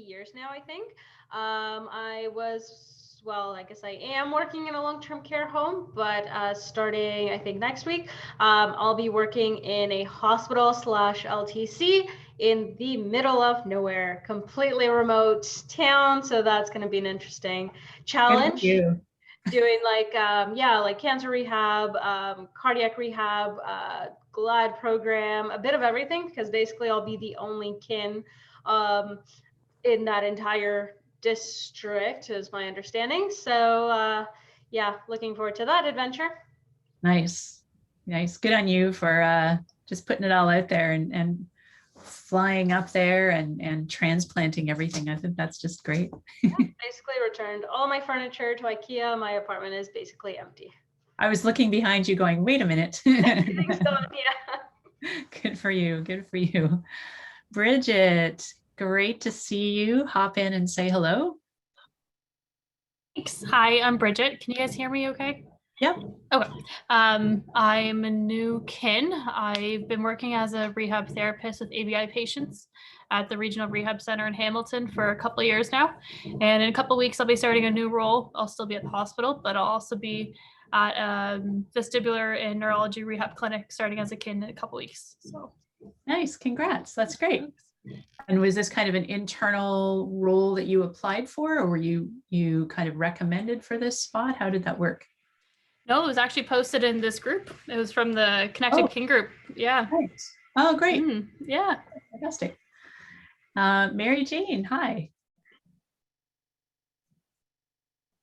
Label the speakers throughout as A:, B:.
A: years now, I think. I guess I am working in a long-term care home, but starting, I think, next week, I'll be working in a hospital slash LTC in the middle of nowhere, completely remote town. So that's going to be an interesting challenge. Doing like cancer rehab, cardiac rehab, GLAD program, a bit of everything, because basically I'll be the only kin in that entire district, is my understanding. So yeah, looking forward to that adventure.
B: Nice. Good on you for just putting it all out there and flying up there and transplanting everything. I think that's just great.
A: Yeah, basically returned all my furniture to IKEA. My apartment is basically empty.
B: I was looking behind you going, wait a minute.
A: Everything's done, yeah.
B: Good for you. Good for you. Bridget, great to see you. Hop in and say hello.
C: Thanks. Hi, I'm Bridget. Can you guys hear me okay?
B: Yep.
C: Okay. I'm a new kin. I've been working as a rehab therapist with ABI patients at the Regional Rehab Center in Hamilton for a couple of years now. And in a couple of weeks, I'll be starting a new role. I'll still be at the hospital, but I'll also be at vestibular and neurology rehab clinic starting as a kin in a couple of weeks. So
B: nice. Congrats. That's great. And was this kind of an internal role that you applied for, or were you kind of recommended for this spot? How did that work?
C: No, it was actually posted in this group. It was from the Connected Kin group. Yeah.
B: Nice. Oh, great.
C: Yeah.
B: Fantastic. Mary Jane, hi.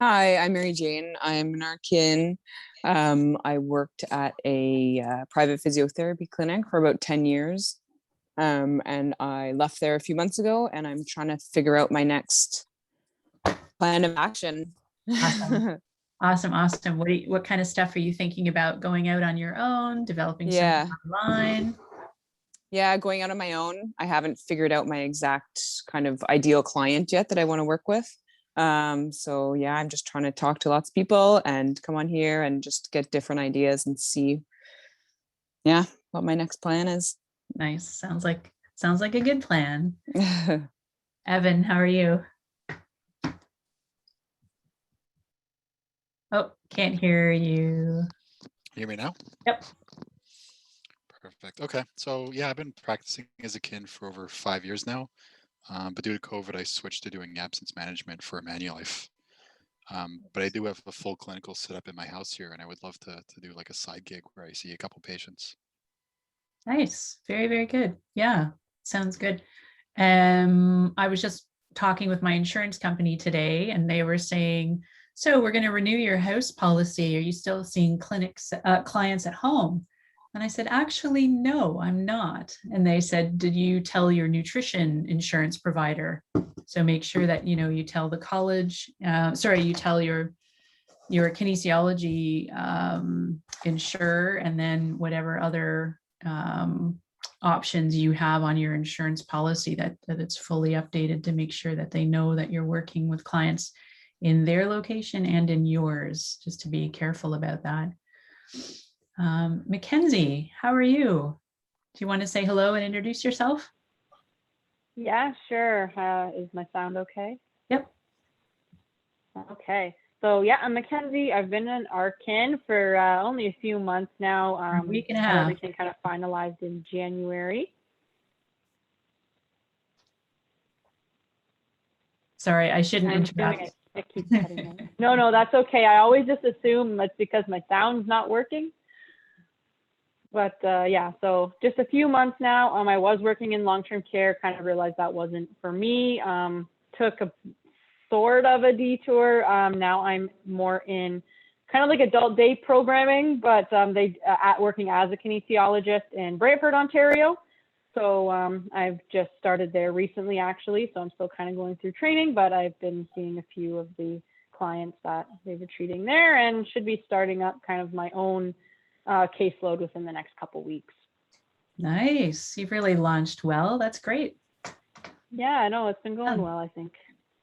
D: Hi, I'm Mary Jane. I'm an kin. I worked at a private physiotherapy clinic for about 10 years. And I left there a few months ago, and I'm trying to figure out my next plan of action.
B: Awesome. What kind of stuff are you thinking about? Going out on your own, developing something online?
D: Yeah, going out on my own. I haven't figured out my exact kind of ideal client yet that I want to work with. So yeah, I'm just trying to talk to lots of people and come on here and just get different ideas and see, what my next plan is.
B: Nice. Sounds like a good plan. Evan, how are you? Oh, can't hear you.
E: Hear me now?
B: Yep.
E: Perfect. Okay. So yeah, I've been practicing as a kin for over 5 years now. But due to COVID, I switched to doing absence management for Manulife. But I do have a full clinical setup in my house here, and I would love to do like a side gig where I see a couple patients.
B: Nice. Very, very good. Yeah, sounds good. I was just talking with my insurance company today, and they were saying, so we're going to renew your house policy. Are you still seeing clients at home? And I said, actually, no, I'm not. And they said, did you tell your nutrition insurance provider? So make sure that, you tell the college, you tell your kinesiology insurer, and then whatever other options you have on your insurance policy, that it's fully updated to make sure that they know that you're working with clients in their location and in yours, just to be careful about that. Mackenzie, how are you? Do you want to say hello and introduce yourself?
F: Yeah, sure. Is my sound okay?
B: Yep.
F: Okay. So yeah, I'm Mackenzie. I've been an RKIN for only a few months now.
B: A week and a half.
F: Everything kind of finalized in January.
B: Sorry, I shouldn't interrupt.
F: It keeps cutting out. No, that's okay. I always just assume that's because my sound's not working. But yeah, so just a few months now. I was working in long-term care, kind of realized that wasn't for me. Took a sort of a detour. Now I'm more in kind of like adult day programming, but working as a kinesiologist in Brantford, Ontario. So I've just started there recently, actually. So I'm still kind of going through training, but I've been seeing a few of the clients that they were treating there, and should be starting up kind of my own caseload within the next couple weeks.
B: Nice. You've really launched well. That's great.
F: Yeah, I know. It's been going well, I think.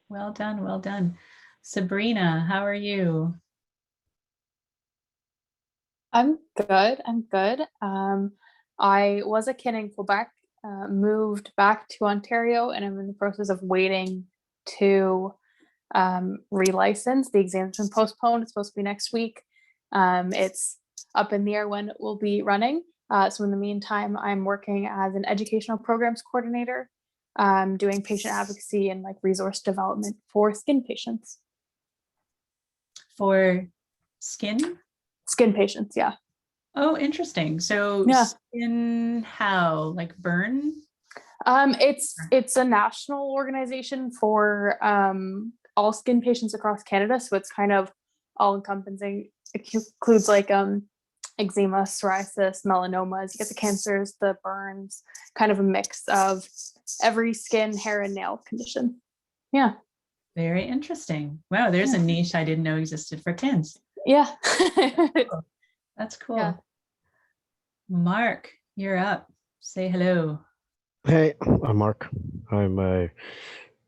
B: Well done. Well done. Sabrina, how are you?
G: I'm good. I was a kin in Quebec moved back to Ontario, and I'm in the process of waiting to relicense. The exam's been postponed. It's supposed to be next week. It's up in the air when it will be running. So in the meantime, I'm working as an educational programs coordinator, doing patient advocacy and like resource development for skin patients.
B: For skin?
G: Skin patients, yeah.
B: Oh, interesting. So
G: Yeah.
B: skin how? Like burn?
G: It's a national organization for all skin patients across Canada. So it's kind of all encompassing. It includes like eczema, psoriasis, melanomas, you get the cancers, the burns, kind of a mix of every skin, hair, and nail condition. Yeah.
B: Very interesting. Wow, there's a niche I didn't know existed for kins.
G: Yeah.
B: That's cool.
G: Yeah.
B: Mark, you're up. Say hello.
H: Hey, I'm Mark. I'm a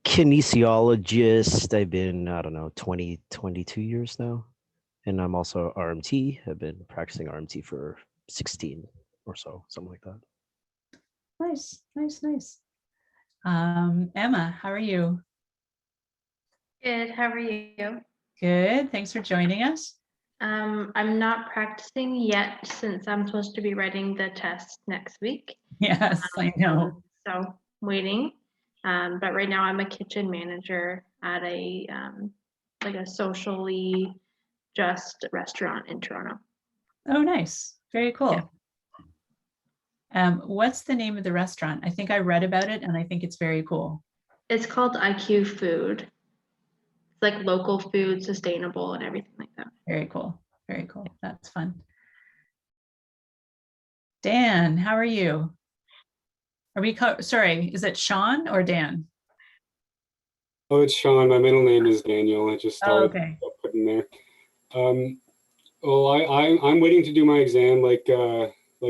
H: kinesiologist. I've been, 22 years now. And I'm also RMT. I've been practicing RMT for 16 or so, something like that.
B: Nice, nice, nice. Emma, how are you?
I: Good. How are you?
B: Good. Thanks for joining us.
I: I'm not practicing yet since I'm supposed to be writing the test next week.
B: Yes, I know.
I: So waiting. But right now I'm a kitchen manager at a like a socially just restaurant in Toronto.
B: Oh, nice. Very cool.
I: Yeah.
B: What's the name of the restaurant? I think I read about it and I think it's very cool.
I: It's called IQ Food. It's like local food, sustainable, and everything like that.
B: Very cool. Very cool. That's fun. Dan, how are you? Are we, sorry, is it Sean or Dan?
J: Oh, it's Sean. My middle name is Daniel. I just thought
B: okay.
J: I'll put in there. Well, I'm waiting to do my exam like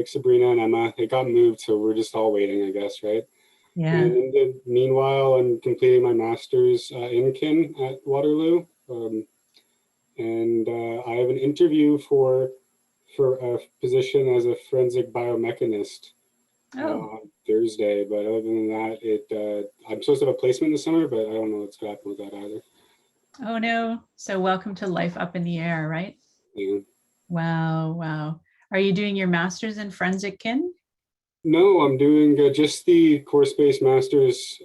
J: Sabrina and Emma. It got moved, so we're just all waiting, I guess, right?
B: Yeah.
J: And in the meanwhile, I'm completing my master's in kin at Waterloo. And I have an interview for a position as a forensic biomechanist on Thursday. But other than that, I'm supposed to have a placement this summer, but I don't know what's going to happen with that either.
B: Oh no. So welcome to life up in the air, right?
J: Yeah.
B: Wow. Wow. Are you doing your master's in forensic kin?
J: No, I'm doing just the course-based master's.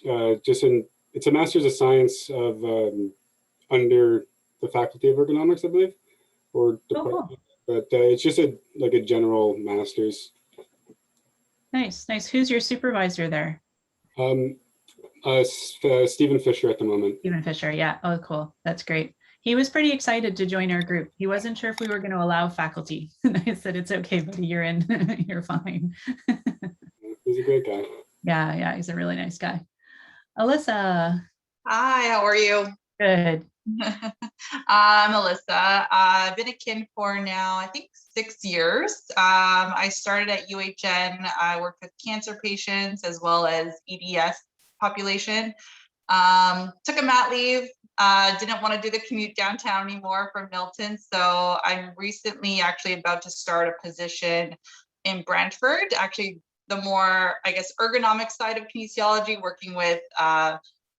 J: It's a master's of science of under the Faculty of Ergonomics, I believe, or department.
B: Cool.
J: But it's just a general master's.
B: Nice, nice. Who's your supervisor there?
J: Stephen Fisher at the moment.
B: Stephen Fisher, yeah. Oh, cool. That's great. He was pretty excited to join our group. He wasn't sure if we were going to allow faculty. And I said, it's okay, buddy, you're in, you're fine.
J: He's a great guy.
B: Yeah, yeah, he's a really nice guy. Alyssa.
K: Hi, how are you?
B: Good.
K: I'm Alyssa. I've been a kin for now, I think 6 years. I started at UHN. I worked with cancer patients as well as EDS population. Took a mat leave. Didn't want to do the commute downtown anymore from Milton. So I'm recently actually about to start a position in Brantford, actually the more, I guess, ergonomic side of kinesiology, working with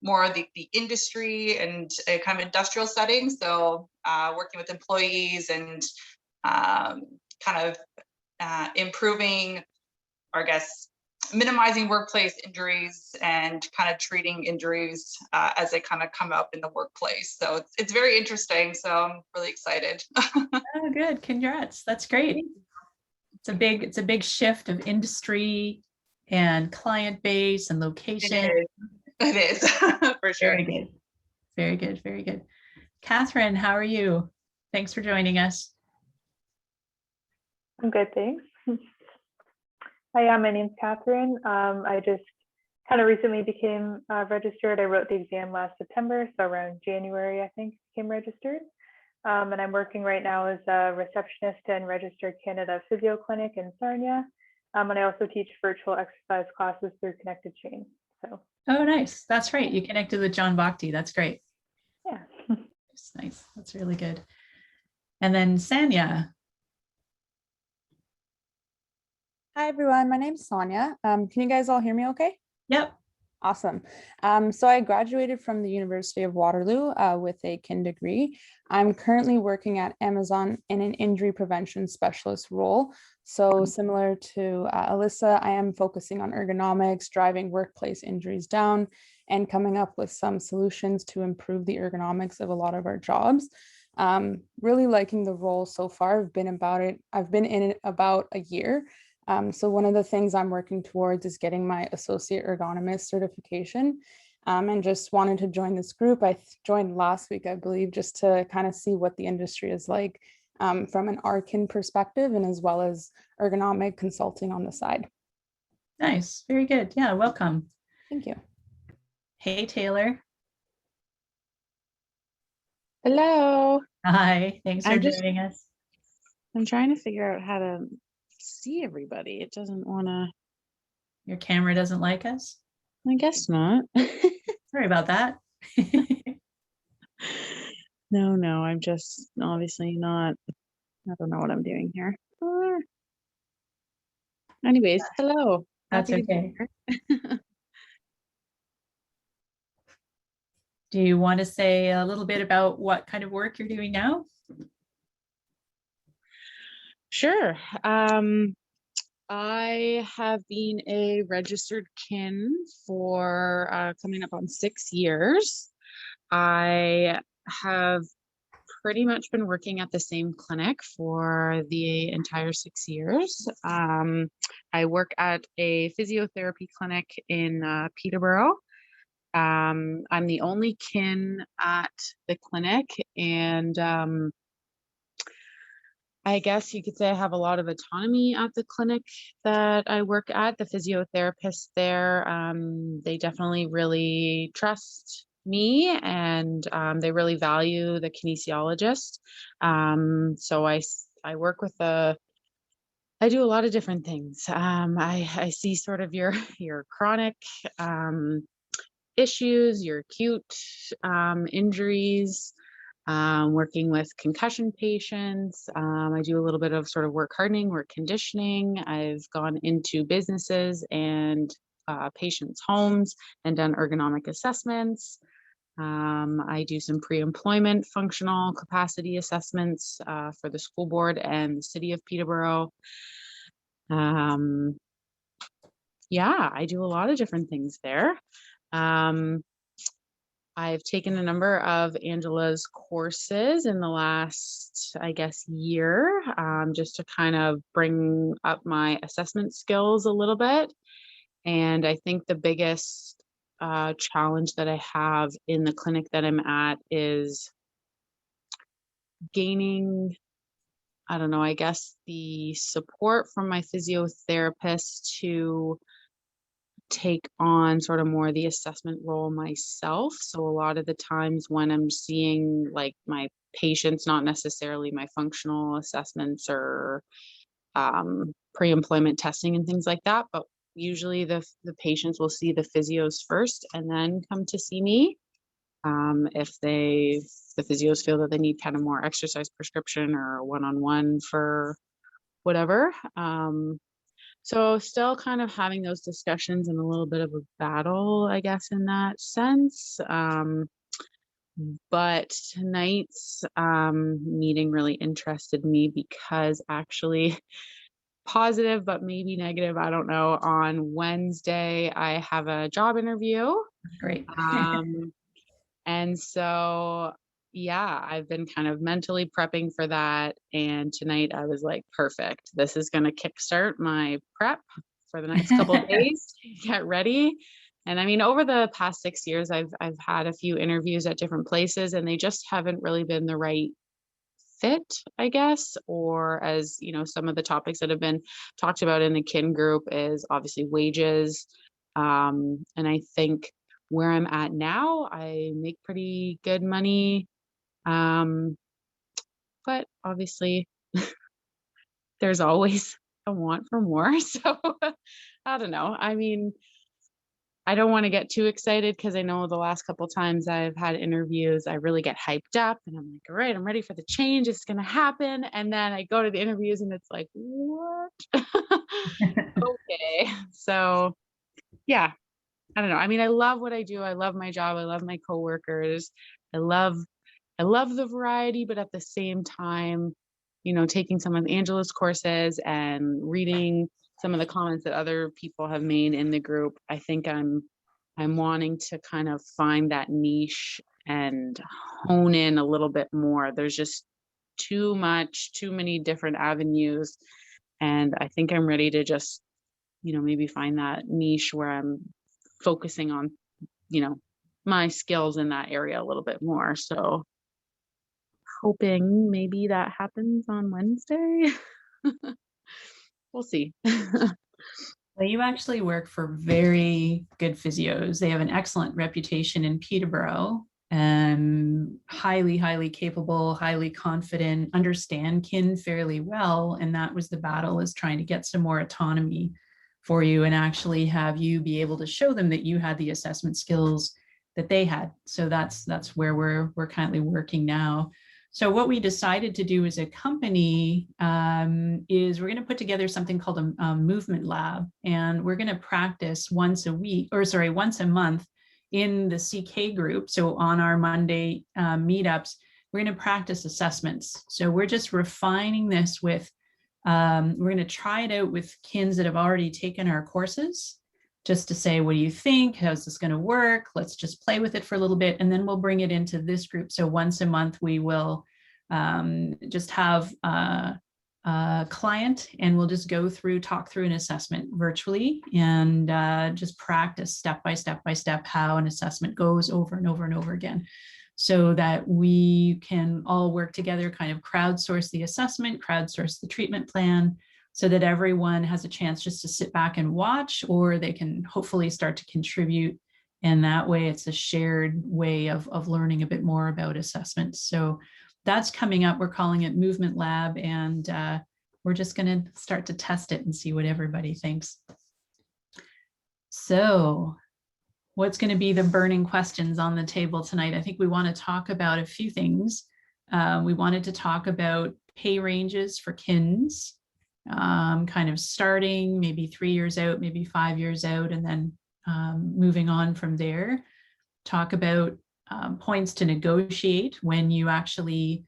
K: more of the industry and a kind of industrial setting. So working with employees and kind of improving, or I guess, minimizing workplace injuries and kind of treating injuries as they kind of come up in the workplace. So it's very interesting. So I'm really excited.
B: Oh, good. Congrats. That's great. It's a big shift of industry and client base and location.
K: It is for sure.
B: Very good. Very good. Very good. Catherine, how are you? Thanks for joining us.
F: I'm good, thanks. Hi, my name's Catherine. I just kind of recently became registered. I wrote the exam last September, so around January, I think, became registered. And I'm working right now as a receptionist and registered Canada Physio Clinic in Sarnia. And I also teach virtual exercise classes through Connected Chain. So.
B: Oh, nice. That's right. You connected with John Bhakti. That's great.
F: Yeah.
B: That's nice. That's really good. And then Sanya.
L: Hi, everyone. My name's Sonia. Can you guys all hear me okay?
B: Yep.
L: Awesome. So I graduated from the University of Waterloo with a kin degree. I'm currently working at Amazon in an injury prevention specialist role. So similar to Alyssa, I am focusing on ergonomics, driving workplace injuries down, and coming up with some solutions to improve the ergonomics of a lot of our jobs. Really liking the role so far. I've been in it about a year. So one of the things I'm working towards is getting my associate ergonomist certification, and just wanted to join this group. I joined last week, I believe, just to kind of see what the industry is like from an RKIN perspective, and as well as ergonomic consulting on the side.
B: Nice. Very good. Yeah, welcome.
L: Thank you.
B: Hey, Taylor.
M: Hello.
B: Hi. Thanks for joining us.
M: I'm trying to figure out how to see everybody. It doesn't want to.
B: Your camera doesn't like us?
M: I guess not.
B: Sorry about that.
M: No, I'm just obviously not. I don't know what I'm doing here. Anyways, hello.
B: That's
M: Happy to be
B: okay.
M: here.
B: Do you want to say a little bit about what kind of work you're doing now?
M: Sure. I have been a registered kin for coming up on 6 years. I have pretty much been working at the same clinic for the entire 6 years. I work at a physiotherapy clinic in Peterborough. I'm the only kin at the clinic, and I guess you could say I have a lot of autonomy at the clinic that I work at. The physiotherapists there, they definitely really trust me, and they really value the kinesiologist. So I work with I do a lot of different things. I see sort of your chronic issues, your acute injuries, working with concussion patients. I do a little bit of sort of work hardening, work conditioning. I've gone into businesses and patients' homes and done ergonomic assessments. I do some pre-employment functional capacity assessments for the school board and the city of Peterborough. Yeah, I do a lot of different things there. I've taken a number of Angela's courses in the last, I guess, year, just to kind of bring up my assessment skills a little bit. And I think the biggest challenge that I have in the clinic that I'm at is gaining, I don't know, I guess the support from my physiotherapist to take on sort of more the assessment role myself. So a lot of the times when I'm seeing like my patients, not necessarily my functional assessments or pre-employment testing and things like that, but usually the patients will see the physios first and then come to see me. If the physios feel that they need kind of more exercise prescription or one-on-one for whatever. So still kind of having those discussions and a little bit of a battle, I guess, in that sense. But tonight's meeting really interested me because actually positive, but maybe negative, I don't know. On Wednesday, I have a job interview.
B: Great.
M: And so, yeah, I've been kind of mentally prepping for that. And tonight I was like, perfect. This is going to kickstart my prep for the next couple of days. Get ready. And I mean, over the past 6 years, I've had a few interviews at different places, and they just haven't really been the right fit, I guess. Or as you know, some of the topics that have been talked about in the kin group is obviously wages. And I think where I'm at now, I make pretty good money. But obviously there's always a want for more. So I don't know. I mean, I don't want to get too excited because I know the last couple times I've had interviews, I really get hyped up and I'm like, all right, I'm ready for the change. It's going to happen. And then I go to the interviews and it's like, what? Okay. So yeah, I don't know. I mean, I love what I do. I love my job. I love my coworkers. I love the variety, but at the same time, you know, taking some of Angela's courses and reading some of the comments that other people have made in the group, I think I'm wanting to kind of find that niche and hone in a little bit more. There's just too many different avenues. And I think I'm ready to just, you know, maybe find that niche where I'm focusing on, you know, my skills in that area a little bit more. So hoping maybe that happens on Wednesday. We'll see.
B: Well, you actually work for very good physios. They have an excellent reputation in Peterborough, and highly capable, highly confident, understand kin fairly well. And that was the battle, is trying to get some more autonomy for you and actually have you be able to show them that you had the assessment skills that they had. So that's where we're currently working now. So what we decided to do as a company is we're going to put together something called a movement lab, and we're going to practice once a month in the CK group. So on our Monday meetups, we're going to practice assessments. So we're just refining this with, we're going to try it out with kins that have already taken our courses, just to say, what do you think? How's this going to work? Let's just play with it for a little bit, and then we'll bring it into this group. So once a month, we will just have a client, and we'll just talk through an assessment virtually, and just practice step by step how an assessment goes over and over and over again, so that we can all work together, kind of crowdsource the assessment, crowdsource the treatment plan, so that everyone has a chance just to sit back and watch, or they can hopefully start to contribute. And that way it's a shared way of learning a bit more about assessments. So that's coming up. We're calling it Movement Lab, and we're just going to start to test it and see what everybody thinks. So what's going to be the burning questions on the table tonight? I think we want to talk about a few things. We wanted to talk about pay ranges for kins, kind of starting maybe 3 years out, maybe 5 years out, and then moving on from there. Talk about points to negotiate when you actually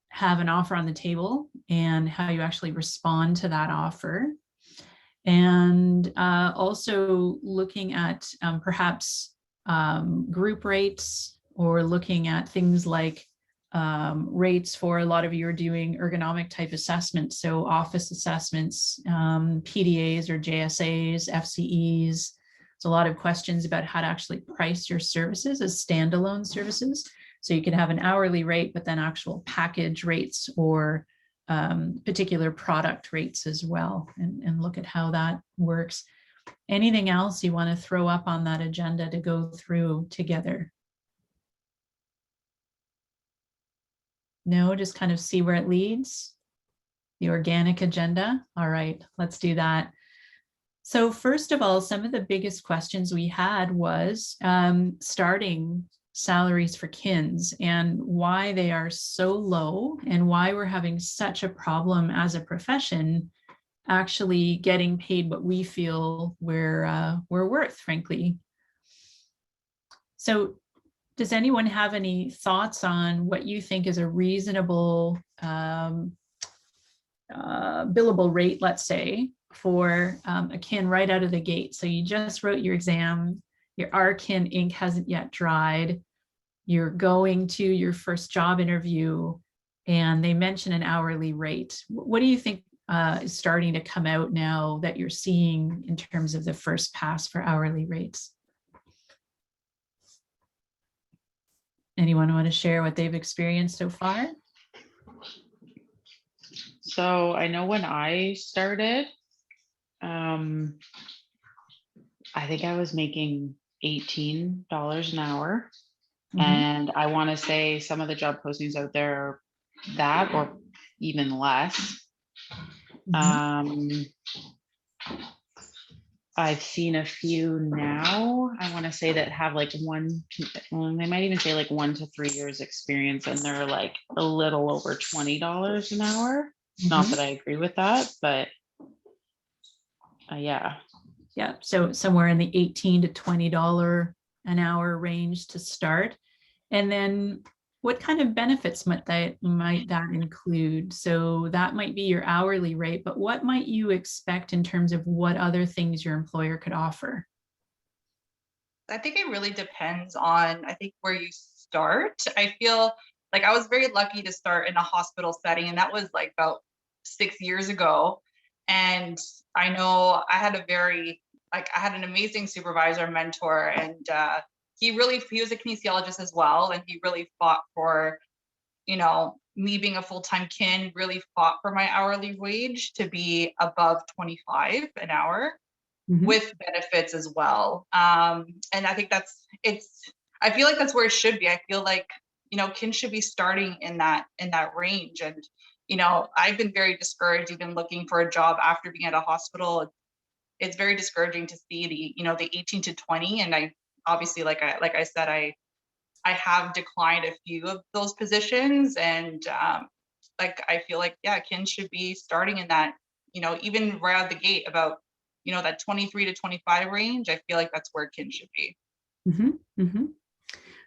B: have an offer on the table, and how you actually respond to that offer. And also looking at perhaps group rates, or looking at things like rates for, a lot of you are doing ergonomic type assessments, so office assessments, PDAs or JSAs, FCEs. There's a lot of questions about how to actually price your services as standalone services. So you can have an hourly rate, but then actual package rates, or particular product rates as well, and look at how that works. Anything else you want to throw up on that agenda to go through together? No, just kind of see where it leads. The organic agenda. All right, let's do that. So first of all, some of the biggest questions we had was starting salaries for kins, and why they are so low, and why we're having such a problem as a profession actually getting paid what we feel we're worth, frankly. So does anyone have any thoughts on what you think is a reasonable billable rate, let's say, for a kin right out of the gate? So you just wrote your exam, your RKIN ink hasn't yet dried, you're going to your first job interview, and they mention an hourly rate. What do you think is starting to come out now that you're seeing in terms of the first pass for hourly rates? Anyone want to share what they've experienced so far?
M: So I know when I started, I think I was making $18 an hour. And I want to say some of the job postings out there are that, or even less.
B: I've seen a few now, I want to say, that have like they might even say like 1 to 3 years experience, and they're like a little over $20 an hour. Not that I agree with that, but yeah. Yeah, so somewhere in the $18 to $20 an hour range to start. And then what kind of benefits might that include? So that might be your hourly rate, but what might you expect in terms of what other things your employer could offer?
K: I think it really depends on, I think, where you start. I feel like I was very lucky to start in a hospital setting, and that was like about 6 years ago. And I know I had I had an amazing supervisor, mentor, and he was a kinesiologist as well. And he really fought for, me being a full-time kin, really fought for my hourly wage to be above 25 an hour. With benefits as well. And I think I feel like that's where it should be. I feel like, kin should be starting in that range. And, I've been very discouraged even looking for a job after being at a hospital. It's very discouraging to see the 18 to 20. And I obviously, like I said, I have declined a few of those positions. And I feel like, yeah, kin should be starting in that, even right out the gate about, that 23 to 25 range. I feel like that's where kin should be.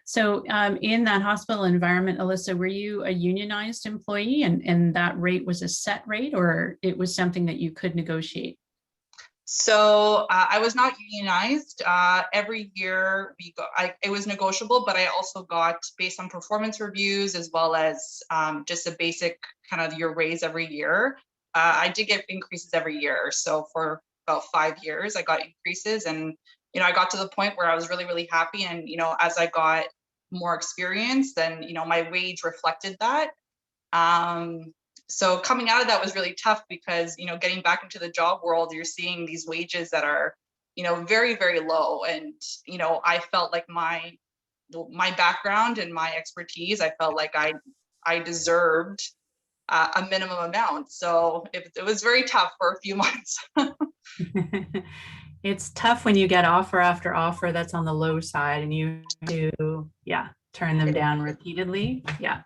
B: So in that hospital environment, Alyssa, were you a unionized employee, and that rate was a set rate, or it was something that you could negotiate?
K: So I was not unionized. Every year it was negotiable, but I also got, based on performance reviews, as well as just a basic kind of your raise every year. I did get increases every year. So for about 5 years, I got increases, and, I got to the point where I was really, really happy. And, as I got more experience, then, my wage reflected that. So coming out of that was really tough because, getting back into the job world, you're seeing these wages that are, very, very low. And, I felt like my background and my expertise, I felt like I deserved a minimum amount. So it was very tough for a few months.
B: It's tough when you get offer after offer that's on the low side, and you do, turn them down repeatedly. Yeah,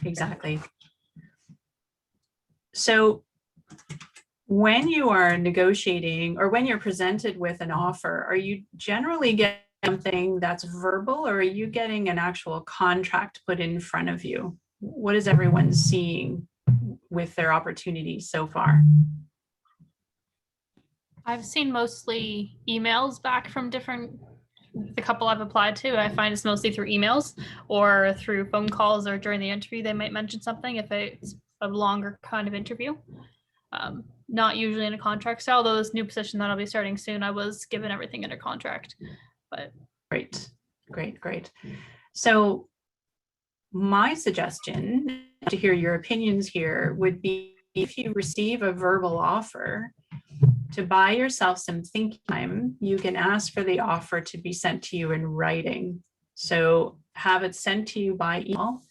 B: exactly. So when you are negotiating, or when you're presented with an offer, are you generally getting something that's verbal, or are you getting an actual contract put in front of you? What is everyone seeing with their opportunities so far?
C: I've seen mostly emails back from the couple I've applied to. I find it's mostly through emails or through phone calls, or during the interview they might mention something if it's a longer kind of interview. Not usually in a contract. So although this new position that I'll be starting soon, I was given everything under contract. But great. So my suggestion, to hear your opinions here, would be, if you receive a verbal offer, to buy yourself some thinking time, you can ask for the offer to be sent to you in writing. So have it sent to you by email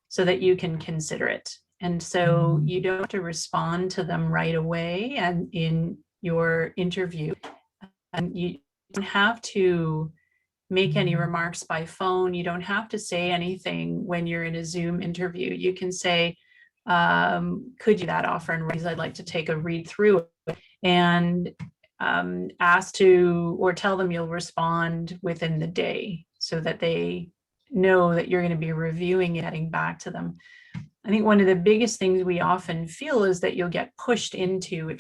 C: so that you can consider it. And so you don't have to respond to them right away and in your interview. And you don't have to make any remarks by phone. You don't have to say anything when you're in a Zoom interview. You can say, could you that offer, and I'd like to take a read through it, and ask to, or tell them you'll respond within the day so that they know that you're going to be reviewing it, getting back to them. I think one of the biggest things we often feel is that you'll get pushed into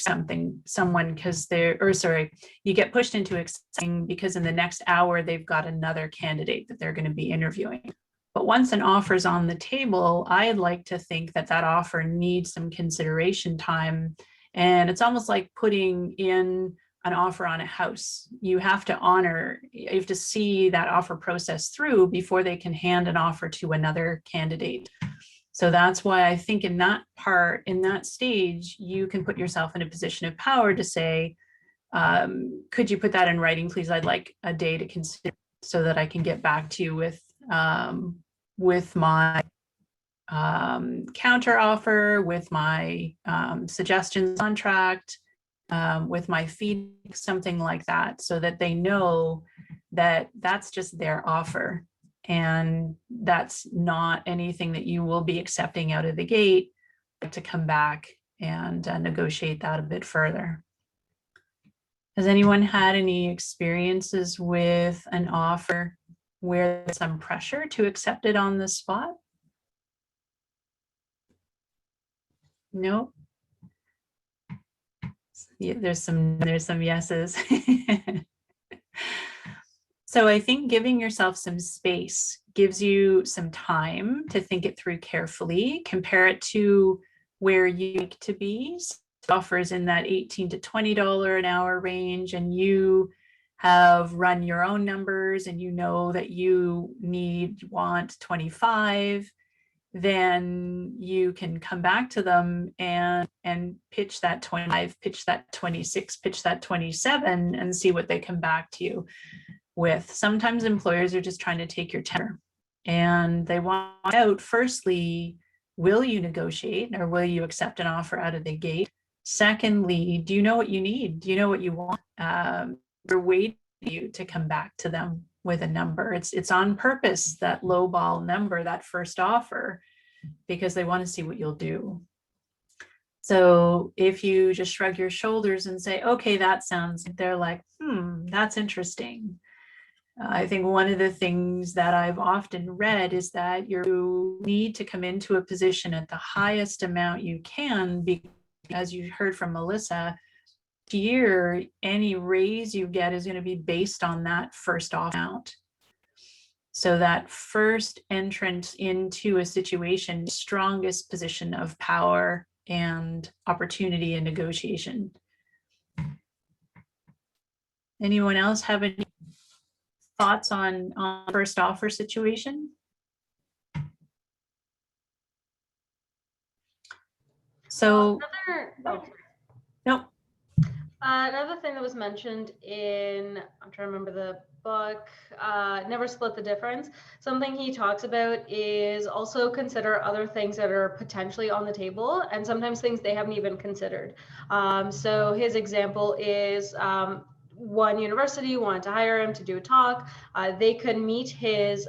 C: someone because you get pushed into something because in the next hour they've got another candidate that they're going to be interviewing. But once an offer is on the table, I'd like to think that offer needs some consideration time. And it's almost like putting in an offer on a house. You have to see that offer process through before they can hand an offer to another candidate. So that's why I think in that stage, you can put yourself in a position of power to say, could you put that in writing, please? I'd like a day to consider so that I can get back to you with my counter offer, with my suggestions contract,
B: with my feed, something like that, so that they know that that's just their offer and that's not anything that you will be accepting out of the gate, to come back and negotiate that a bit further. Has anyone had any experiences with an offer where there's some pressure to accept it on the spot? No. Yeah, there's some yeses. So I think giving yourself some space gives you some time to think it through carefully, compare it to where you like to be. So offers in that $18 to $20 an hour range, and you have run your own numbers and you know that you want 25, then you can come back to them and pitch that 25, pitch that 26, pitch that 27, and see what they come back to you with. Sometimes employers are just trying to take your tenor and they want out, firstly, will you negotiate or will you accept an offer out of the gate? Secondly, do you know what you need? Do you know what you want? They're waiting for you to come back to them with a number. It's on purpose, that low ball number, that first offer, because they want to see what you'll do. So if you just shrug your shoulders and say, okay, that sounds, they're like, that's interesting. I think one of the things that I've often read is that you need to come into a position at the highest amount you can, because as you heard from Melissa, year, any raise you get is going to be based on that first offer amount. So that first entrance into a situation, strongest position of power and opportunity and negotiation. Anyone else have any thoughts on first offer situation? So
A: another thing that was mentioned in, I'm trying to remember the book, Never Split the Difference. Something he talks about is also consider other things that are potentially on the table, and sometimes things they haven't even considered. So his example is one university wanted to hire him to do a talk. They could meet his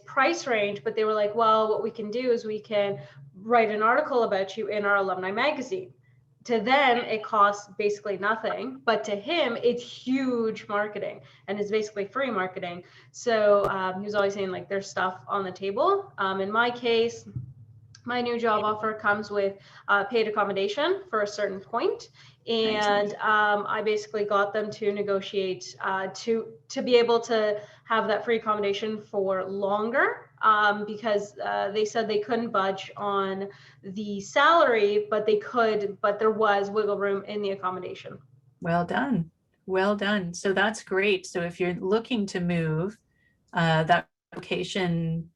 A: price range, but they were like, well, what we can do is we can write an article about you in our alumni magazine. To them, it costs basically nothing, but to him, it's huge marketing and it's basically free marketing. So he was always saying, like, there's stuff on the table. In my case, my new job offer comes with paid accommodation for a certain point. And I basically got them to negotiate to be able to have that free accommodation for longer, because they said they couldn't budge on the salary, but there was wiggle room in the accommodation.
B: Well done. Well done. So that's great. So if you're looking to move, that location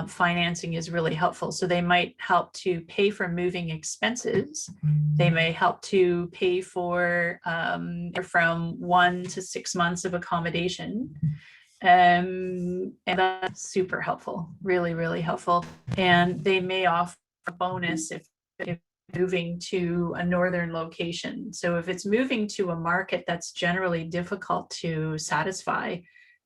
B: financing is really helpful. So they might help to pay for moving expenses. They may help to pay for from 1 to 6 months of accommodation. And that's super helpful, really, really helpful. And they may offer a bonus if moving to a northern location. So if it's moving to a market that's generally difficult to satisfy,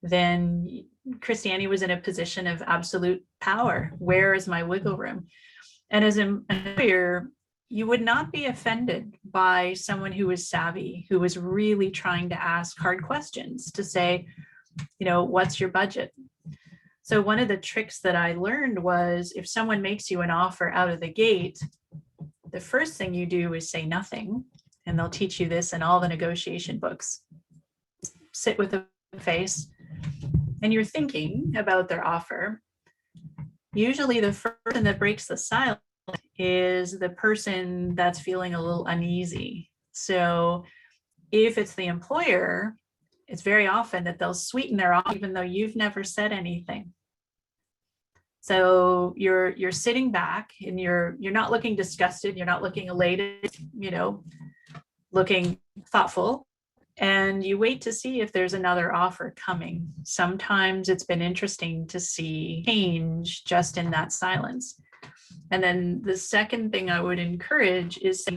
B: then Christiane was in a position of absolute power. Where is my wiggle room? And as an employer, you would not be offended by someone who was savvy, who was really trying to ask hard questions to say, what's your budget? So one of the tricks that I learned was, if someone makes you an offer out of the gate, the first thing you do is say nothing. And they'll teach you this in all the negotiation books. Sit with a face and you're thinking about their offer. Usually the first person that breaks the silence is the person that's feeling a little uneasy. So if it's the employer, it's very often that they'll sweeten their offer even though you've never said anything. So you're sitting back and you're not looking disgusted, you're not looking elated, looking thoughtful, and you wait to see if there's another offer coming. Sometimes it's been interesting to see change just in that silence. And then the second thing I would encourage is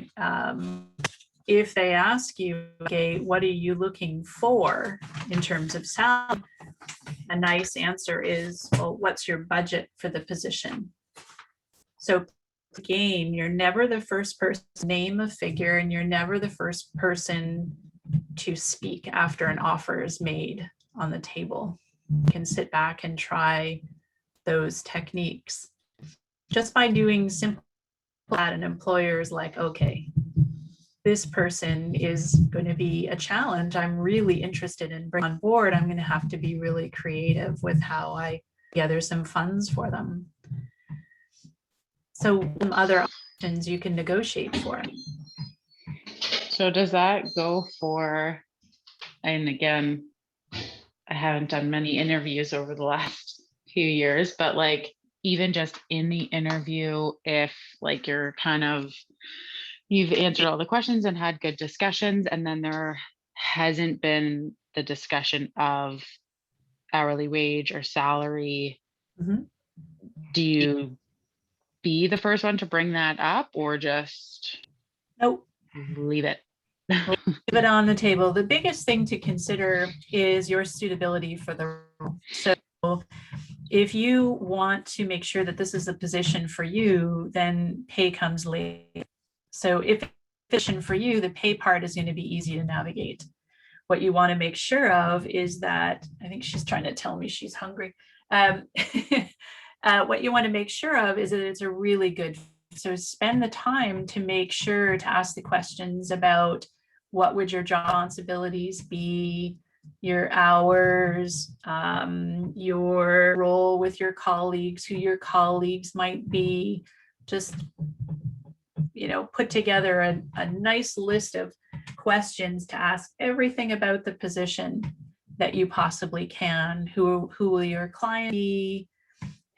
B: if they ask you, okay, what are you looking for in terms of salary? A nice answer is, well, what's your budget for the position? So again, you're never the first person to name a figure, and you're never the first person to speak after an offer is made on the table. You can sit back and try those techniques. Just by doing simple that, an employer is like, okay, this person is going to be a challenge. I'm really interested in bringing on board. I'm going to have to be really creative with how I gather some funds for them. So some other options you can negotiate for.
M: So does that go for, and again, I haven't done many interviews over the last few years, but like even just in the interview, if like you're kind of, you've answered all the questions and had good discussions, and then there hasn't been the discussion of hourly wage or salary, do you be the first one to bring that up, or just
B: Nope,
M: leave it?
B: leave it on the table. The biggest thing to consider is your suitability for the role. So if you want to make sure that this is a position for you, then pay comes later. So if it's a position for you, the pay part is going to be easy to navigate. What you want to make sure of is that, I think she's trying to tell me she's hungry. What you want to make sure of is that it's a really good fit. So spend the time to make sure to ask the questions about what would your job responsibilities be, your hours, your role with your colleagues, who your colleagues might be. Just, you know, put together a nice list of questions to ask everything about the position that you possibly can. Who will your client be?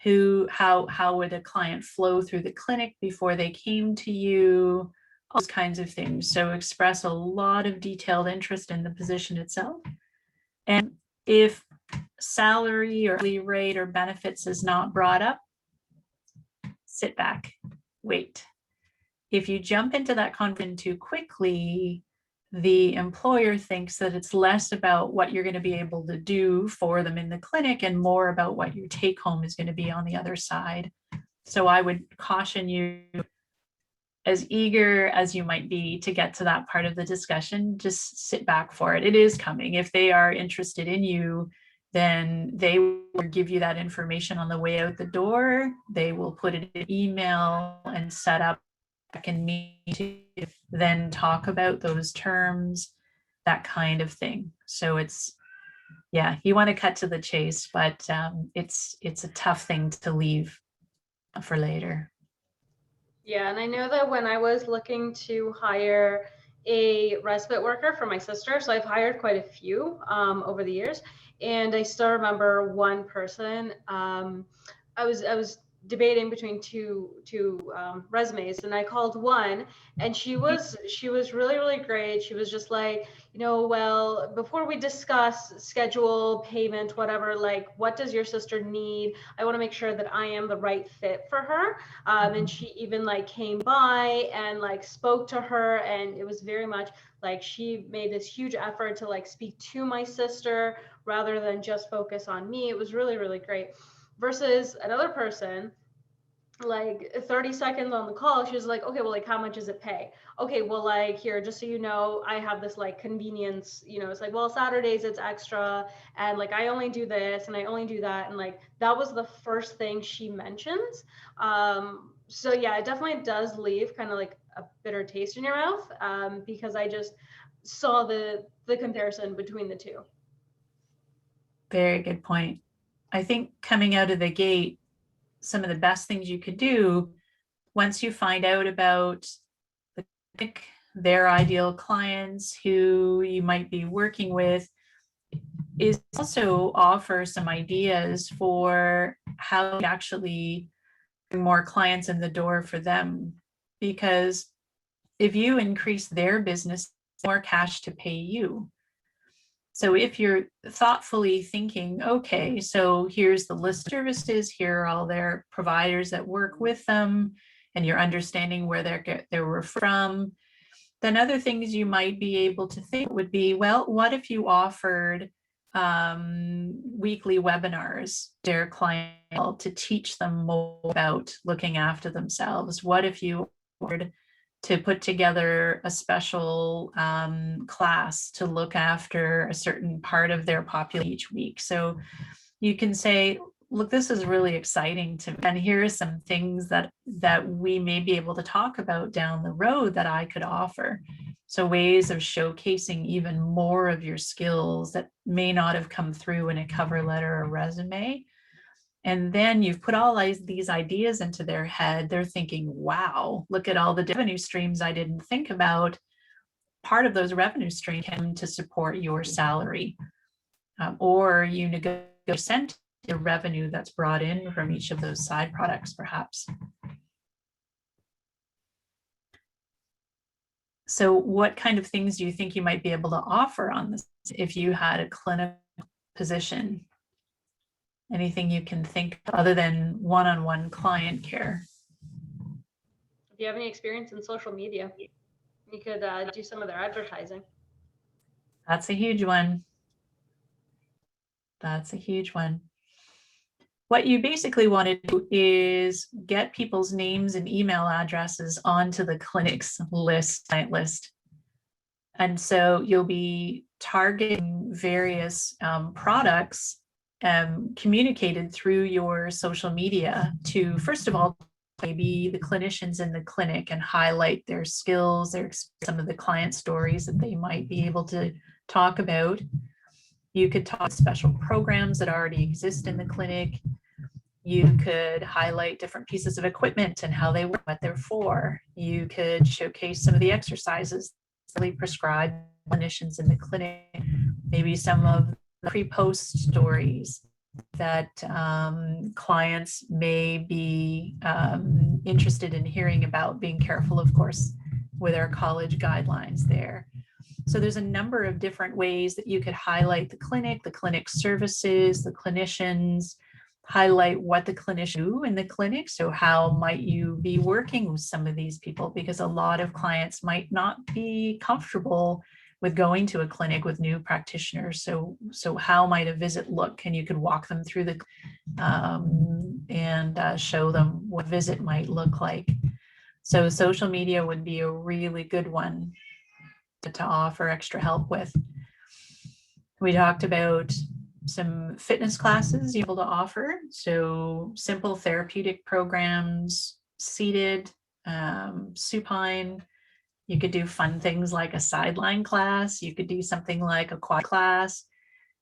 B: How would a client flow through the clinic before they came to you? All those kinds of things. So express a lot of detailed interest in the position itself. And if salary or hourly rate or benefits is not brought up, sit back, wait. If you jump into that conversation too quickly, the employer thinks that it's less about what you're going to be able to do for them in the clinic and more about what your take home is going to be on the other side. So I would caution you, as eager as you might be to get to that part of the discussion, just sit back for it. It is coming. If they are interested in you, then they will give you that information on the way out the door. They will put it in email and set up and meet to then talk about those terms, that kind of thing. So it's, yeah, you want to cut to the chase, but it's a tough thing to leave for later.
A: Yeah, and I know that when I was looking to hire a respite worker for my sister, so I've hired quite a few over the years, and I still remember one person. I was debating between two resumes, and I called one, and she was really great. She was just like, well, before we discuss schedule, payment, whatever, like, what does your sister need? I want to make sure that I am the right fit for her. And she even like came by and like spoke to her, and it was very much like she made this huge effort to like speak to my sister rather than just focus on me. It was really great. Versus another person, like 30 seconds on the call, she was like, okay, well, like, how much does it pay? Okay, well, like, here, just so you know, I have this like convenience, it's like, well, Saturdays it's extra, and like I only do this and I only do that, and like that was the first thing she mentions. So yeah, it definitely does leave kind of like a bitter taste in your mouth, because I just saw the comparison between the two.
B: Very good point. I think coming out of the gate, some of the best things you could do once you find out about their ideal clients, who you might be working with, is also offer some ideas for how to actually bring more clients in the door for them. Because if you increase their business, more cash to pay you. So if you're thoughtfully thinking, okay, so here's the list of services, here are all their providers that work with them, and you're understanding where they're from, then other things you might be able to think would be, well, what if you offered weekly webinars to their clientele to teach them more about looking after themselves? What if you offered to put together a special class to look after a certain part of their population each week? So you can say, look, this is really exciting to me, and here are some things that we may be able to talk about down the road that I could offer. So ways of showcasing even more of your skills that may not have come through in a cover letter or resume. And then you've put all these ideas into their head. They're thinking, wow, look at all the revenue streams I didn't think about. Part of those revenue streams can to support your salary, or you negotiate the revenue that's brought in from each of those side products, perhaps. So what kind of things do you think you might be able to offer on this if you had a clinical position? Anything you can think of other than one-on-one client care?
A: If you have any experience in social media, you could do some of their advertising.
B: That's a huge one. That's a huge one. What you basically want to do is get people's names and email addresses onto the clinic's client list. And so you'll be targeting various products communicated through your social media to, first of all, maybe the clinicians in the clinic and highlight their skills, some of the client stories that they might be able to talk about. You could talk about special programs that already exist in the clinic. You could highlight different pieces of equipment and how they work, what they're for. You could showcase some of the exercises really prescribed clinicians in the clinic, maybe some of the pre-post stories that clients may be interested in hearing about, being careful, of course, with our college guidelines there. So there's a number of different ways that you could highlight the clinic services, the clinicians, highlight what the clinicians do in the clinic. So how might you be working with some of these people? Because a lot of clients might not be comfortable with going to a clinic with new practitioners. So how might a visit look? And you could walk them through the and show them what a visit might look like. So social media would be a really good one to offer extra help with. We talked about some fitness classes you're able to offer. So simple therapeutic programs, seated, supine. You could do fun things like a sideline class. You could do something like a quad class.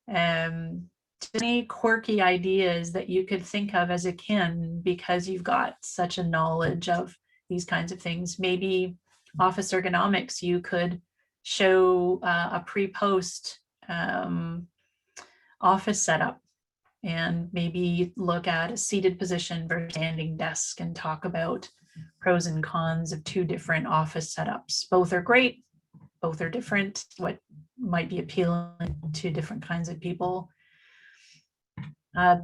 B: Many quirky ideas that you could think of as a kin because you've got such a knowledge of these kinds of things. Maybe office ergonomics, you could show a pre-post office setup and maybe look at a seated position versus standing desk and talk about pros and cons of two different office setups. Both are great, both are different, what might be appealing to different kinds of people.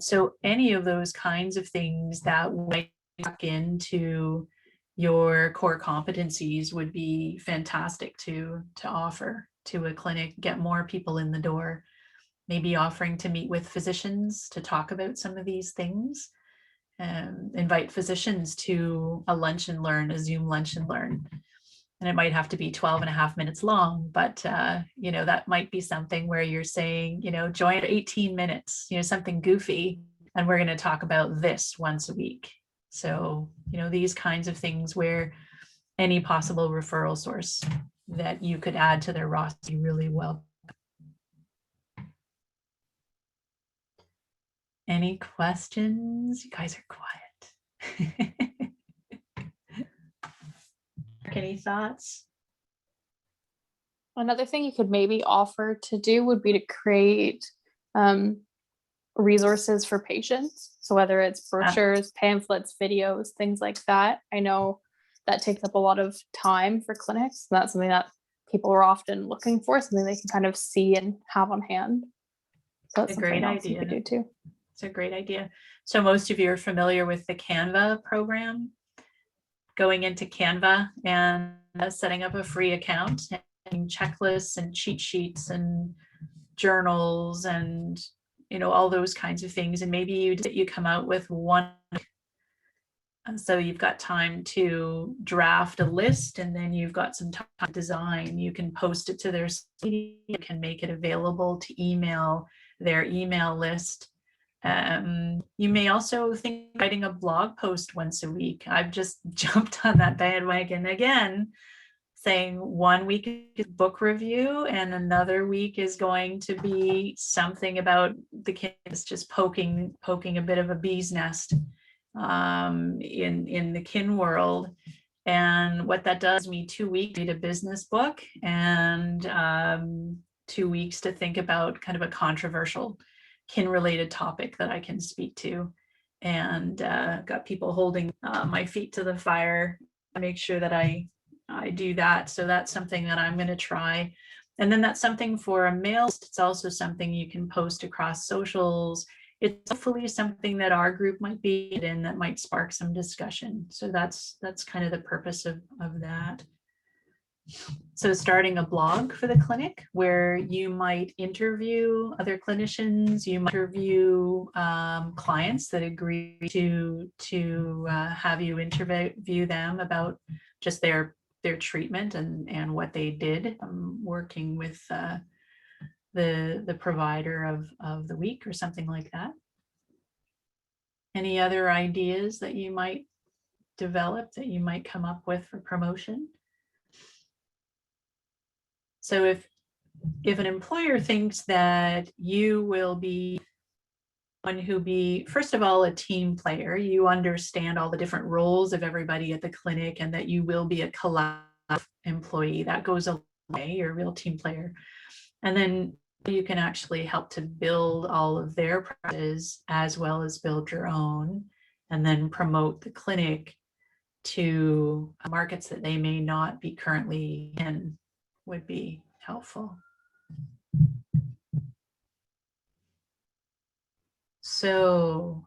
B: So any of those kinds of things that might tuck into your core competencies would be fantastic to offer to a clinic, get more people in the door, maybe offering to meet with physicians to talk about some of these things, invite physicians to a lunch and learn, a Zoom lunch and learn. And it might have to be 12.5 minutes long, but that might be something where you're saying, join at 18 minutes, something goofy, and we're going to talk about this once a week. So, these kinds of things where any possible referral source that you could add to their roster really well. Any questions? You guys are quiet. Any thoughts?
G: Another thing you could maybe offer to do would be to create resources for patients. So whether it's brochures, pamphlets, videos, things like that. I know that takes up a lot of time for clinics. That's something that people are often looking for, something they can kind of see and have on hand. So that's
B: a great idea.
G: You could do too.
B: It's a great idea. So most of you are familiar with the Canva program. going into Canva and setting up a free account and checklists and cheat sheets and journals and, you know, all those kinds of things. And maybe you come out with one. And so you've got time to draft a list, and then you've got some time to design. You can post it to their site, you can make it available to email their email list. You may also think writing a blog post once a week. I've just jumped on that bandwagon again, saying 1 week is book review and another week is going to be something about the kids, just poking a bit of a bee's nest in the kin world. And what that does, me 2 weeks read a business book and 2 weeks to think about kind of a controversial kin related topic that I can speak to, and got people holding my feet to the fire to make sure that I do that. So that's something that I'm going to try. And then that's something for a mail list. It's also something you can post across socials. It's hopefully something that our group might be in that might spark some discussion. So that's kind of the purpose of that. So starting a blog for the clinic where you might interview other clinicians, you might interview clients that agree to have you interview them about just their treatment and what they did, working with the provider of the week or something like that. Any other ideas that you might develop, that you might come up with for promotion? So if an employer thinks that you will be one who be, first of all, a team player, you understand all the different roles of everybody at the clinic and that you will be a collaborative employee, that goes a long way, you're a real team player. And then you can actually help to build all of their practices as well as build your own, and then promote the clinic to markets that they may not be currently in, would be helpful. So,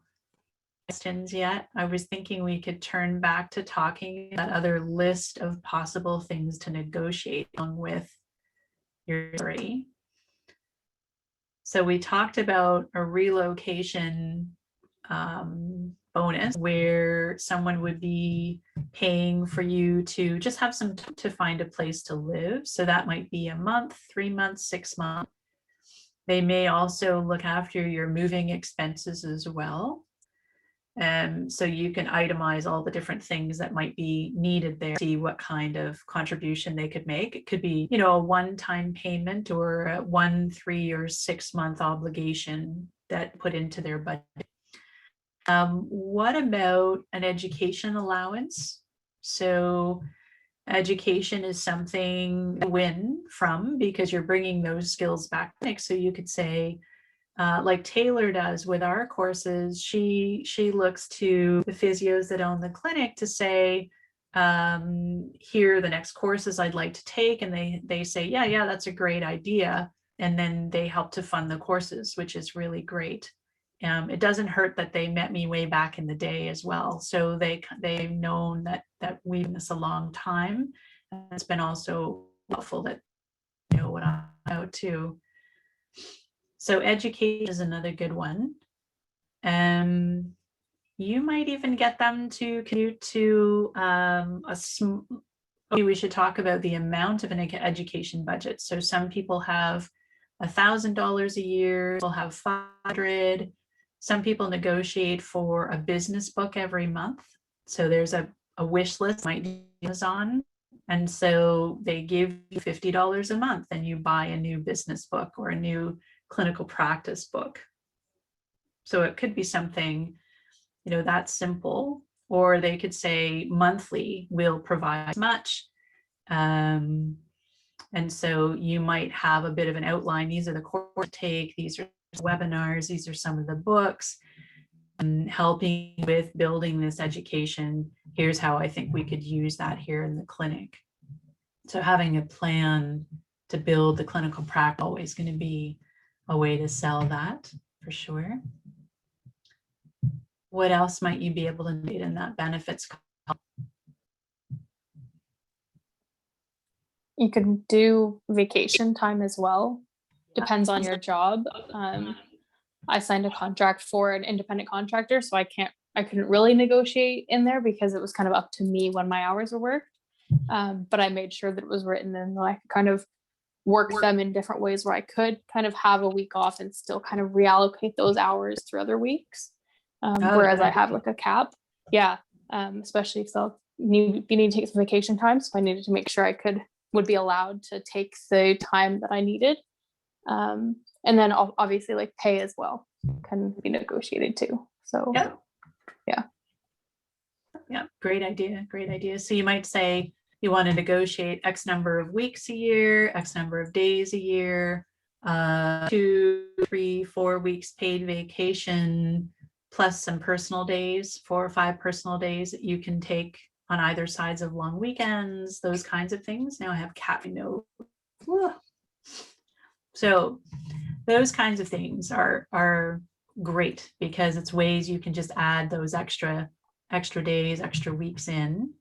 B: questions yet? I was thinking we could turn back to talking that other list of possible things to negotiate along with your three. So we talked about a relocation bonus where someone would be paying for you to just have some time to find a place to live. So that might be a month, 3 months, 6 months. They may also look after your moving expenses as well. So you can itemize all the different things that might be needed there, see what kind of contribution they could make. It could be, you know, a one-time payment or a 1, 3, or 6 month obligation that put into their budget. What about an education allowance? So education is something to win from because you're bringing those skills back. So you could say, like Taylor does with our courses, she looks to the physios that own the clinic to say, here are the next courses I'd like to take. And they say, yeah, that's a great idea. And then they help to fund the courses, which is really great. It doesn't hurt that they met me way back in the day as well. So they've known that we've been this a long time. And it's been also helpful that you know what I'm about too. So education is another good one. You might even get them to commute to we should talk about the amount of an education budget. So some people have $1,000 a year, people have 500. Some people negotiate for a business book every month. So there's a wish list, might be Amazon. And so they give you $50 a month and you buy a new business book or a new clinical practice book. So it could be something, you know, that's simple, or they could say monthly, we'll provide as much. And so you might have a bit of an outline. These are the courses take, these are webinars, these are some of the books, and helping with building this education. Here's how I think we could use that here in the clinic. So having a plan to build the clinical practice is always going to be a way to sell that for sure. What else might you be able to do in that benefits?
G: You can do vacation time as well. Depends on your job. I signed a contract for an independent contractor, so I couldn't really negotiate in there because it was kind of up to me when my hours were worked. But I made sure that it was written and I could kind of work them in different ways where I could kind of have a week off and still kind of reallocate those hours through other weeks. Whereas I have like a cap. Yeah. Especially if you need to take some vacation time. So I needed to make sure I would be allowed to take the time that I needed. And then obviously like pay as well can be negotiated too. So
B: yeah, great idea. So you might say you want to negotiate X number of weeks a year, X number of days a year, 2, 3, 4 weeks paid vacation, plus some personal days, 4 or 5 personal days that you can take on either sides of long weekends, those kinds of things. Now I have note. So those kinds of things are great because it's ways you can just add those extra days, extra weeks in.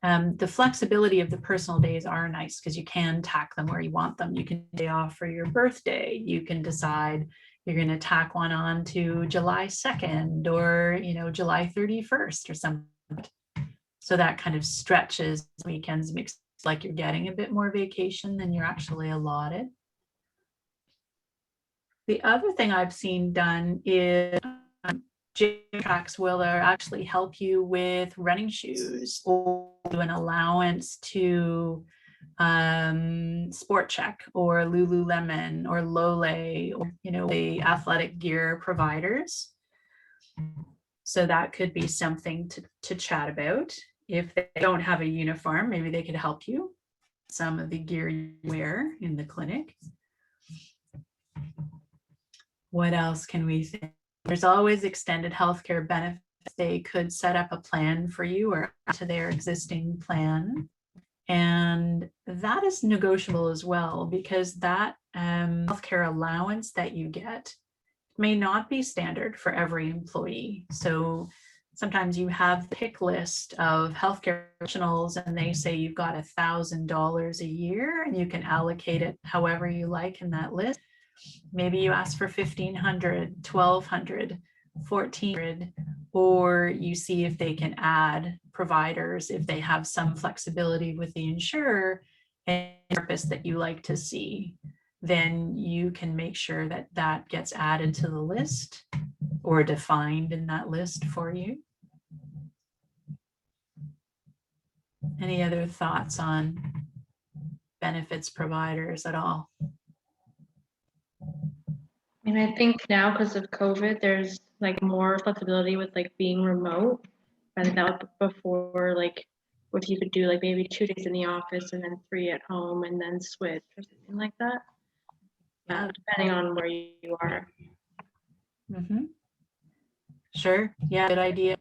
B: The flexibility of the personal days are nice because you can tack them where you want them. You can day off for your birthday. You can decide you're going to tack one on to July 2nd or, July 31st or something. So that kind of stretches weekends, makes it like you're getting a bit more vacation than you're actually allotted. The other thing I've seen done is gym tracks will actually help you with running shoes or do an allowance to Sport Check or Lululemon or Lole or the athletic gear providers. So that could be something to chat about. If they don't have a uniform, maybe they could help you some of the gear you wear in the clinic. What else can we think? There's always extended healthcare benefits. They could set up a plan for you or to their existing plan. And that is negotiable as well because that healthcare allowance that you get may not be standard for every employee. So sometimes you have the pick list of healthcare professionals and they say you've got $1,000 a year and you can allocate it however you like in that list. Maybe you ask for $1,500, $1,200, $1,400, or you see if they can add providers, if they have some flexibility with the insurer and therapist that you like to see, then you can make sure that that gets added to the list or defined in that list for you. Any other thoughts on benefits providers at all?
I: And I think now because of COVID, there's like more flexibility with like being remote. And that before, like if you could do like maybe 2 days in the office and then 3 at home and then switch or something like that. Depending on where you are.
B: Mm-hmm. Sure. Yeah, good idea.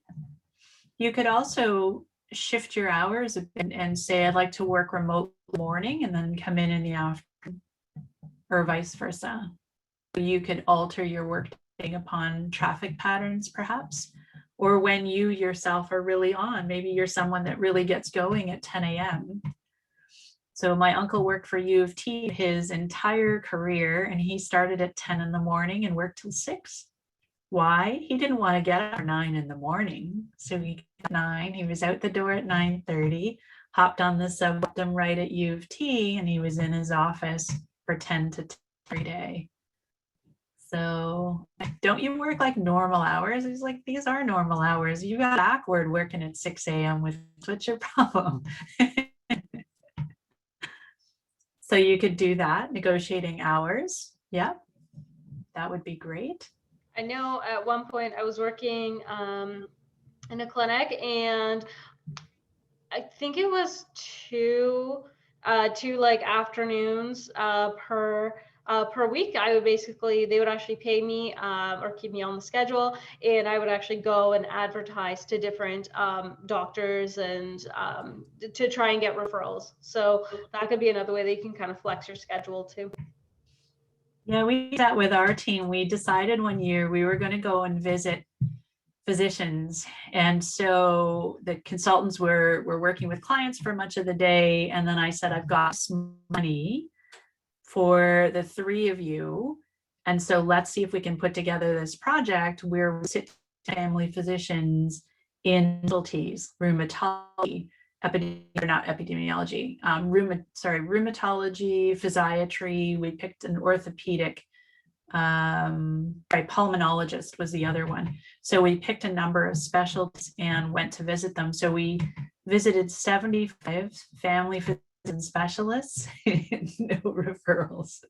B: You could also shift your hours and say, I'd like to work remote morning and then come in the afternoon, or vice versa. You could alter your work upon traffic patterns, perhaps, or when you yourself are really on. Maybe you're someone that really gets going at 10 a.m. So my uncle worked for U of T his entire career, and he started at 10 in the morning and worked till 6. Why? He didn't want to get up at 9 in the morning. So he got 9, he was out the door at 9:30, hopped on the subway right at U of T, and he was in his office for 10 to 10 every day. So don't you work like normal hours? He's like, these are normal hours. You got backward working at 6 a.m. what's your problem? So you could do that, negotiating hours. Yeah, that would be great.
A: I know at one point I was working in a clinic, and I think it was two like afternoons per week. They would actually pay me or keep me on the schedule, and I would actually go and advertise to different doctors and to try and get referrals. So that could be another way that you can kind of flex your schedule too.
B: Yeah, we did that with our team. We decided one year we were going to go and visit physicians. And so the consultants were working with clients for much of the day. And then I said, I've got some money for the three of you. And so let's see if we can put together this project where we sit family physicians in specialties, rheumatology, rheumatology, physiatry. We picked an orthopedic, pulmonologist was the other one. So we picked a number of specialties and went to visit them. So we visited 75 family physician specialists, no referrals.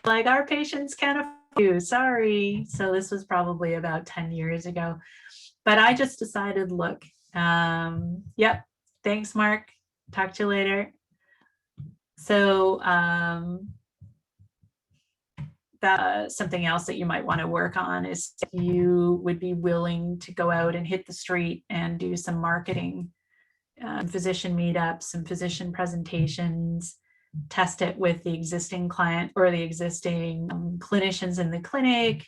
B: Like, our patients can't afford you, sorry. So this was probably about 10 years ago. But I just decided, look, yep, thanks, Mark. Talk to you later. So something else that you might want to work on is if you would be willing to go out and hit the street and do some marketing, physician meetups and physician presentations, test it with the existing client or the existing clinicians in the clinic,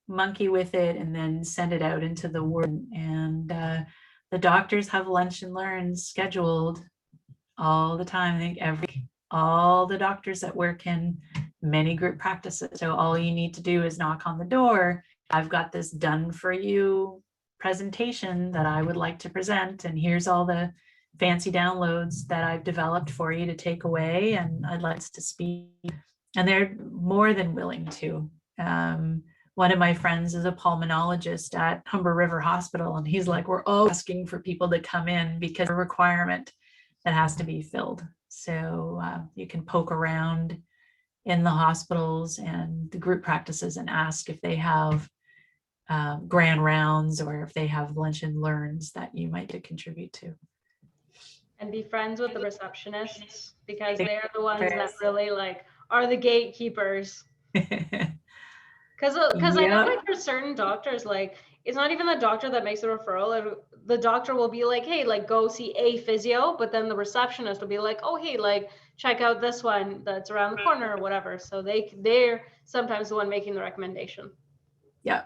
B: monkey with it, and then send it out into the world. And the doctors have lunch and learns scheduled all the time. I think all the doctors that work in many group practices. So all you need to do is knock on the door. I've got this done for you presentation that I would like to present, and here's all the fancy downloads that I've developed for you to take away, and I'd like to speak. And they're more than willing to. One of my friends is a pulmonologist at Humber River Hospital, and he's like, we're all asking for people to come in because a requirement that has to be filled. So you can poke around in the hospitals and the group practices and ask if they have grand rounds or if they have lunch and learns that you might contribute to.
A: And be friends with the receptionists, because they're the ones that really like are the gatekeepers. Because I know, like, for certain doctors, like, it's not even the doctor that makes the referral. The doctor will be like, hey, like, go see a physio, but then the receptionist will be like, oh, hey, like, check out this one that's around the corner or whatever. So they're sometimes the one making the recommendation.
B: Yeah.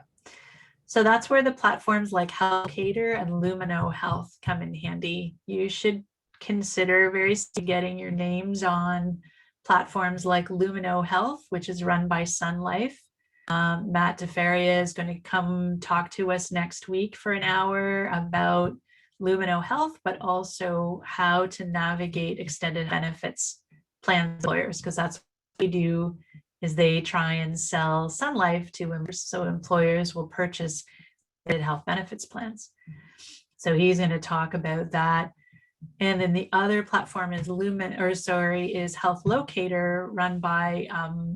B: So that's where the platforms like HealthCater and Lumino Health come in handy. You should consider getting your names on platforms like Lumino Health, which is run by Sun Life. Matt DeFaria is going to come talk to us next week for an hour about Lumino Health, but also how to navigate extended benefits plans employers, because that's what we do, is they try and sell Sun Life to employers, so employers will purchase health benefits plans. So he's going to talk about that. And then the other platform is is Health Locator, run by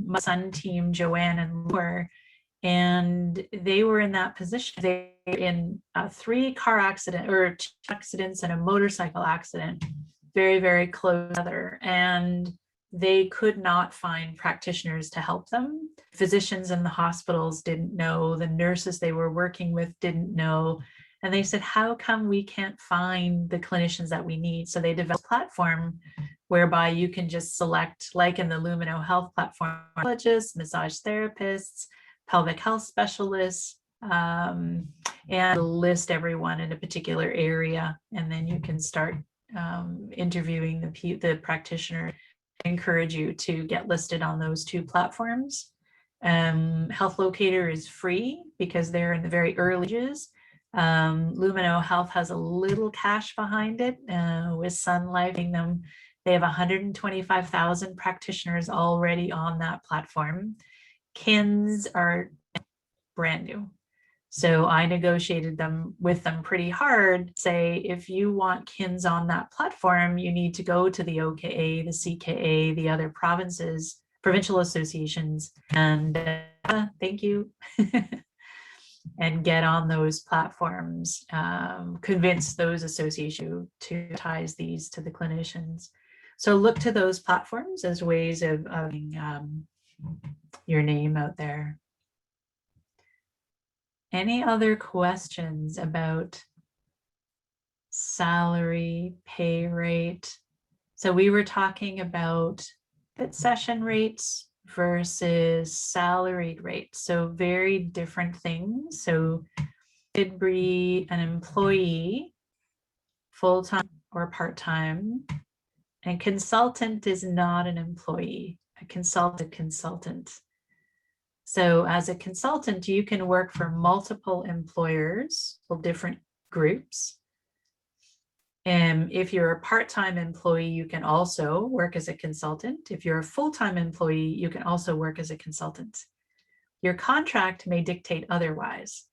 B: my Sun team, Joanne and Laura. And they were in that position. They were in 3 car accidents or 2 accidents and a motorcycle accident, very, very close together. And they could not find practitioners to help them. Physicians in the hospitals didn't know, the nurses they were working with didn't know. And they said, how come we can't find the clinicians that we need? So they developed a platform whereby you can just select, like in the Lumino Health platform, psychologists, massage therapists, pelvic health specialists, and list everyone in a particular area. And then you can start interviewing the practitioner. I encourage you to get listed on those 2 platforms. Health Locator is free because they're in the very early stages. Lumino Health has a little cash behind it with Sun Life. They have 125,000 practitioners already on that platform. KINs are brand new. So I negotiated with them pretty hard. Say, if you want KINs on that platform, you need to go to the OKA, the CKA, the other provincial associations, and thank you. And get on those platforms, convince those associations to ties these to the clinicians. So look to those platforms as ways of your name out there. Any other questions about salary, pay rate? So we were talking about session rates versus salaried rates. So very different things. So could be an employee, full-time or part-time, and consultant is not an employee. A consultant. So as a consultant, you can work for multiple employers or different groups. And if you're a part-time employee, you can also work as a consultant. If you're a full-time employee, you can also work as a consultant. Your contract may dictate otherwise.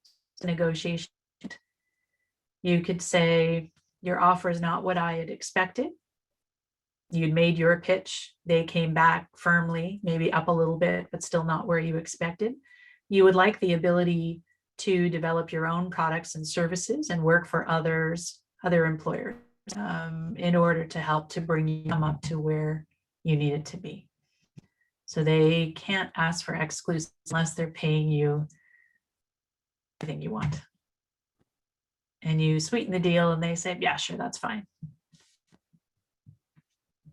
B: Negotiation. You could say, your offer is not what I had expected. You'd made your pitch. They came back firmly, maybe up a little bit, but still not where you expected. You would like the ability to develop your own products and services and work for other employers in order to help to bring you up to where you need it to be. So they can't ask for exclusive unless they're paying you everything you want. And you sweeten the deal and they say, yeah, sure, that's fine.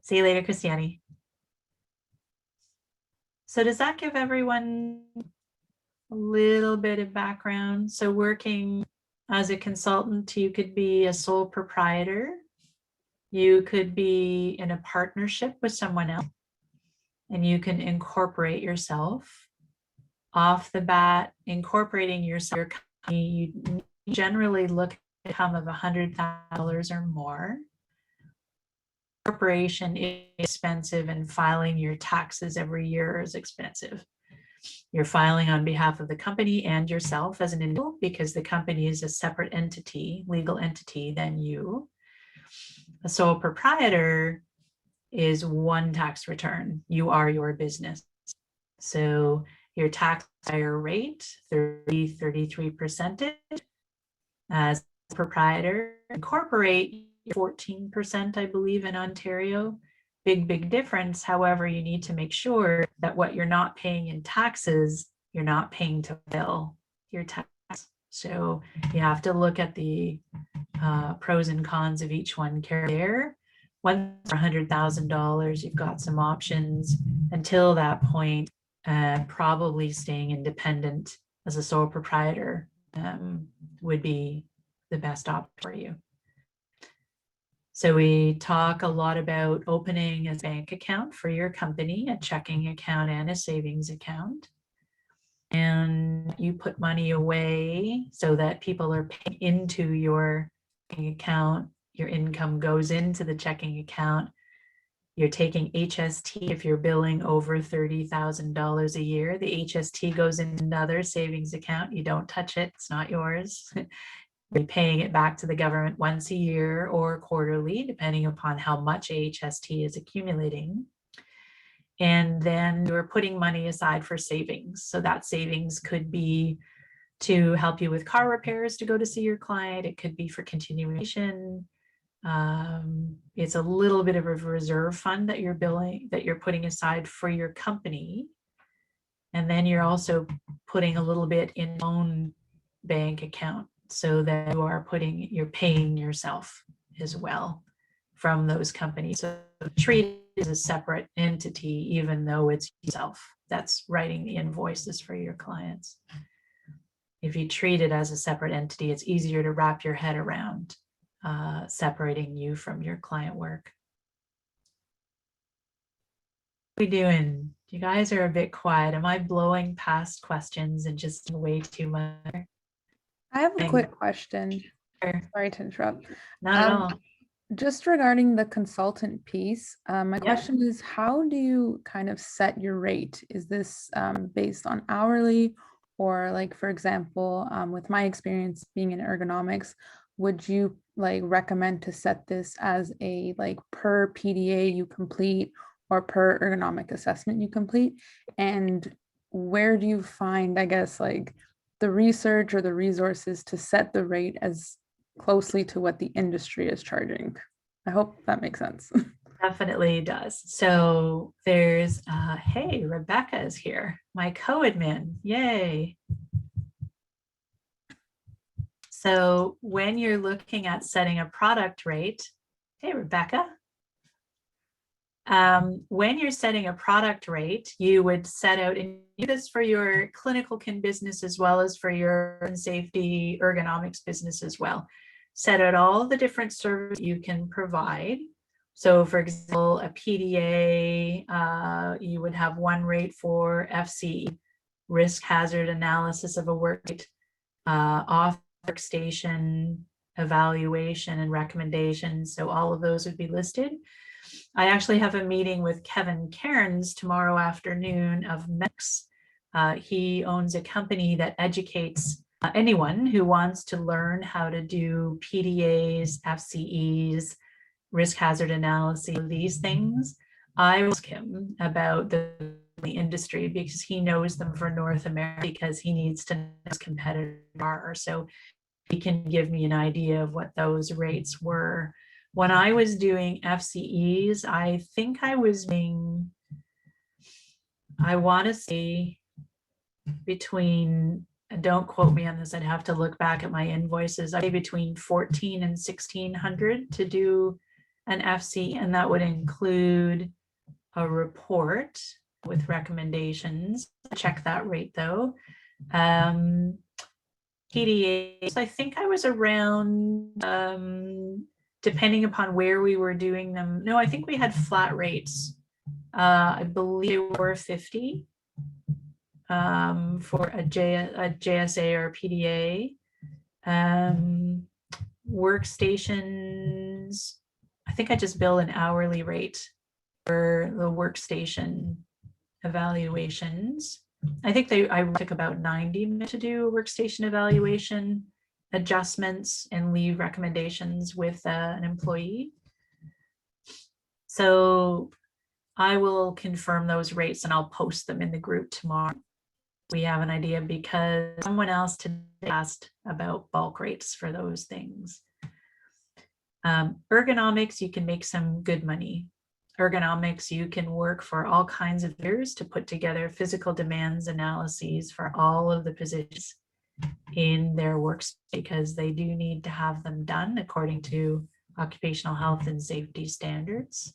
B: See you later, Christiane. So does that give everyone a little bit of background? So working as a consultant, you could be a sole proprietor. You could be in a partnership with someone else, and you can incorporate yourself. Off the bat, incorporating yourself, your company, you generally look at income of $100,000 or more. Corporation is expensive, and filing your taxes every year is expensive. You're filing on behalf of the company and yourself as an individual because the company is a separate entity, legal entity than you. A sole proprietor is one tax return. You are your business. So your tax higher rate, 33%. As a proprietor, incorporate 14%, I believe, in Ontario. Big difference. However, you need to make sure that what you're not paying in taxes, you're not paying to bill your tax. So you have to look at the pros and cons of each one there. Once for $100,000, you've got some options. Until that point, probably staying independent as a sole proprietor would be the best option for you. So we talk a lot about opening a bank account for your company, a checking account and a savings account. And you put money away so that people are paying into your checking account. Your income goes into the checking account. You're taking HST if you're billing over $30,000 a year. The HST goes in another savings account. You don't touch it. It's not yours. You're paying it back to the government once a year or quarterly, depending upon how much HST is accumulating. And then you're putting money aside for savings. So that savings could be to help you with car repairs to go to see your client. It could be for continuation. It's a little bit of a reserve fund that you're putting aside for your company. And then you're also putting a little bit in your own bank account so that you're paying yourself as well from those companies. So treat it as a separate entity, even though it's yourself that's writing the invoices for your clients. If you treat it as a separate entity, it's easier to wrap your head around separating you from your client work. What are we doing? You guys are a bit quiet. Am I blowing past questions and just way too much?
L: I have a quick question. Sorry to interrupt.
B: Not at all.
L: Just regarding the consultant piece, my question is, how do you kind of set your rate? Is this based on hourly, or like, for example, with my experience being in ergonomics, would you like recommend to set this as a like per PDA you complete or per ergonomic assessment you complete? And where do you find, I guess, like the research or the resources to set the rate as closely to what the industry is charging? I hope that makes sense.
B: Definitely does. So there's, hey, Rebecca is here, my co-admin, yay. So when you're looking at setting a product rate, hey, Rebecca, when you're setting a product rate, you would set out, and do this for your clinical kin business as well as for your safety ergonomics business as well. Set out all the different services you can provide. So for example, a PDA, you would have one rate for FCE, risk hazard analysis of a worksite, off workstation evaluation and recommendations. So all of those would be listed. I actually have a meeting with Kevin Cairns tomorrow afternoon of MEX. He owns a company that educates anyone who wants to learn how to do PDAs, FCEs, risk hazard analysis, these things. I ask him about the industry because he knows them for North America, because he needs to know his competitors are. So he can give me an idea of what those rates were. When I was doing FCEs, I think I was being, I want to say between, don't quote me on this, I'd have to look back at my invoices, I'd say between 14 and 1600 to do an FC, and that would include a report with recommendations. Check that rate though. PDAs, I think I was around, depending upon where we were doing them. No, I think we had flat rates. I believe they were 50 for a JSA or PDA. Workstations, I think I just bill an hourly rate for the workstation evaluations. I think I took about 90 minutes to do a workstation evaluation, adjustments, and leave recommendations with an employee. So I will confirm those rates and I'll post them in the group tomorrow. We have an idea because someone else today asked about bulk rates for those things. Ergonomics, you can make some good money. Ergonomics, you can work for all kinds of years to put together physical demands analyses for all of the positions in their works, because they do need to have them done according to occupational health and safety standards.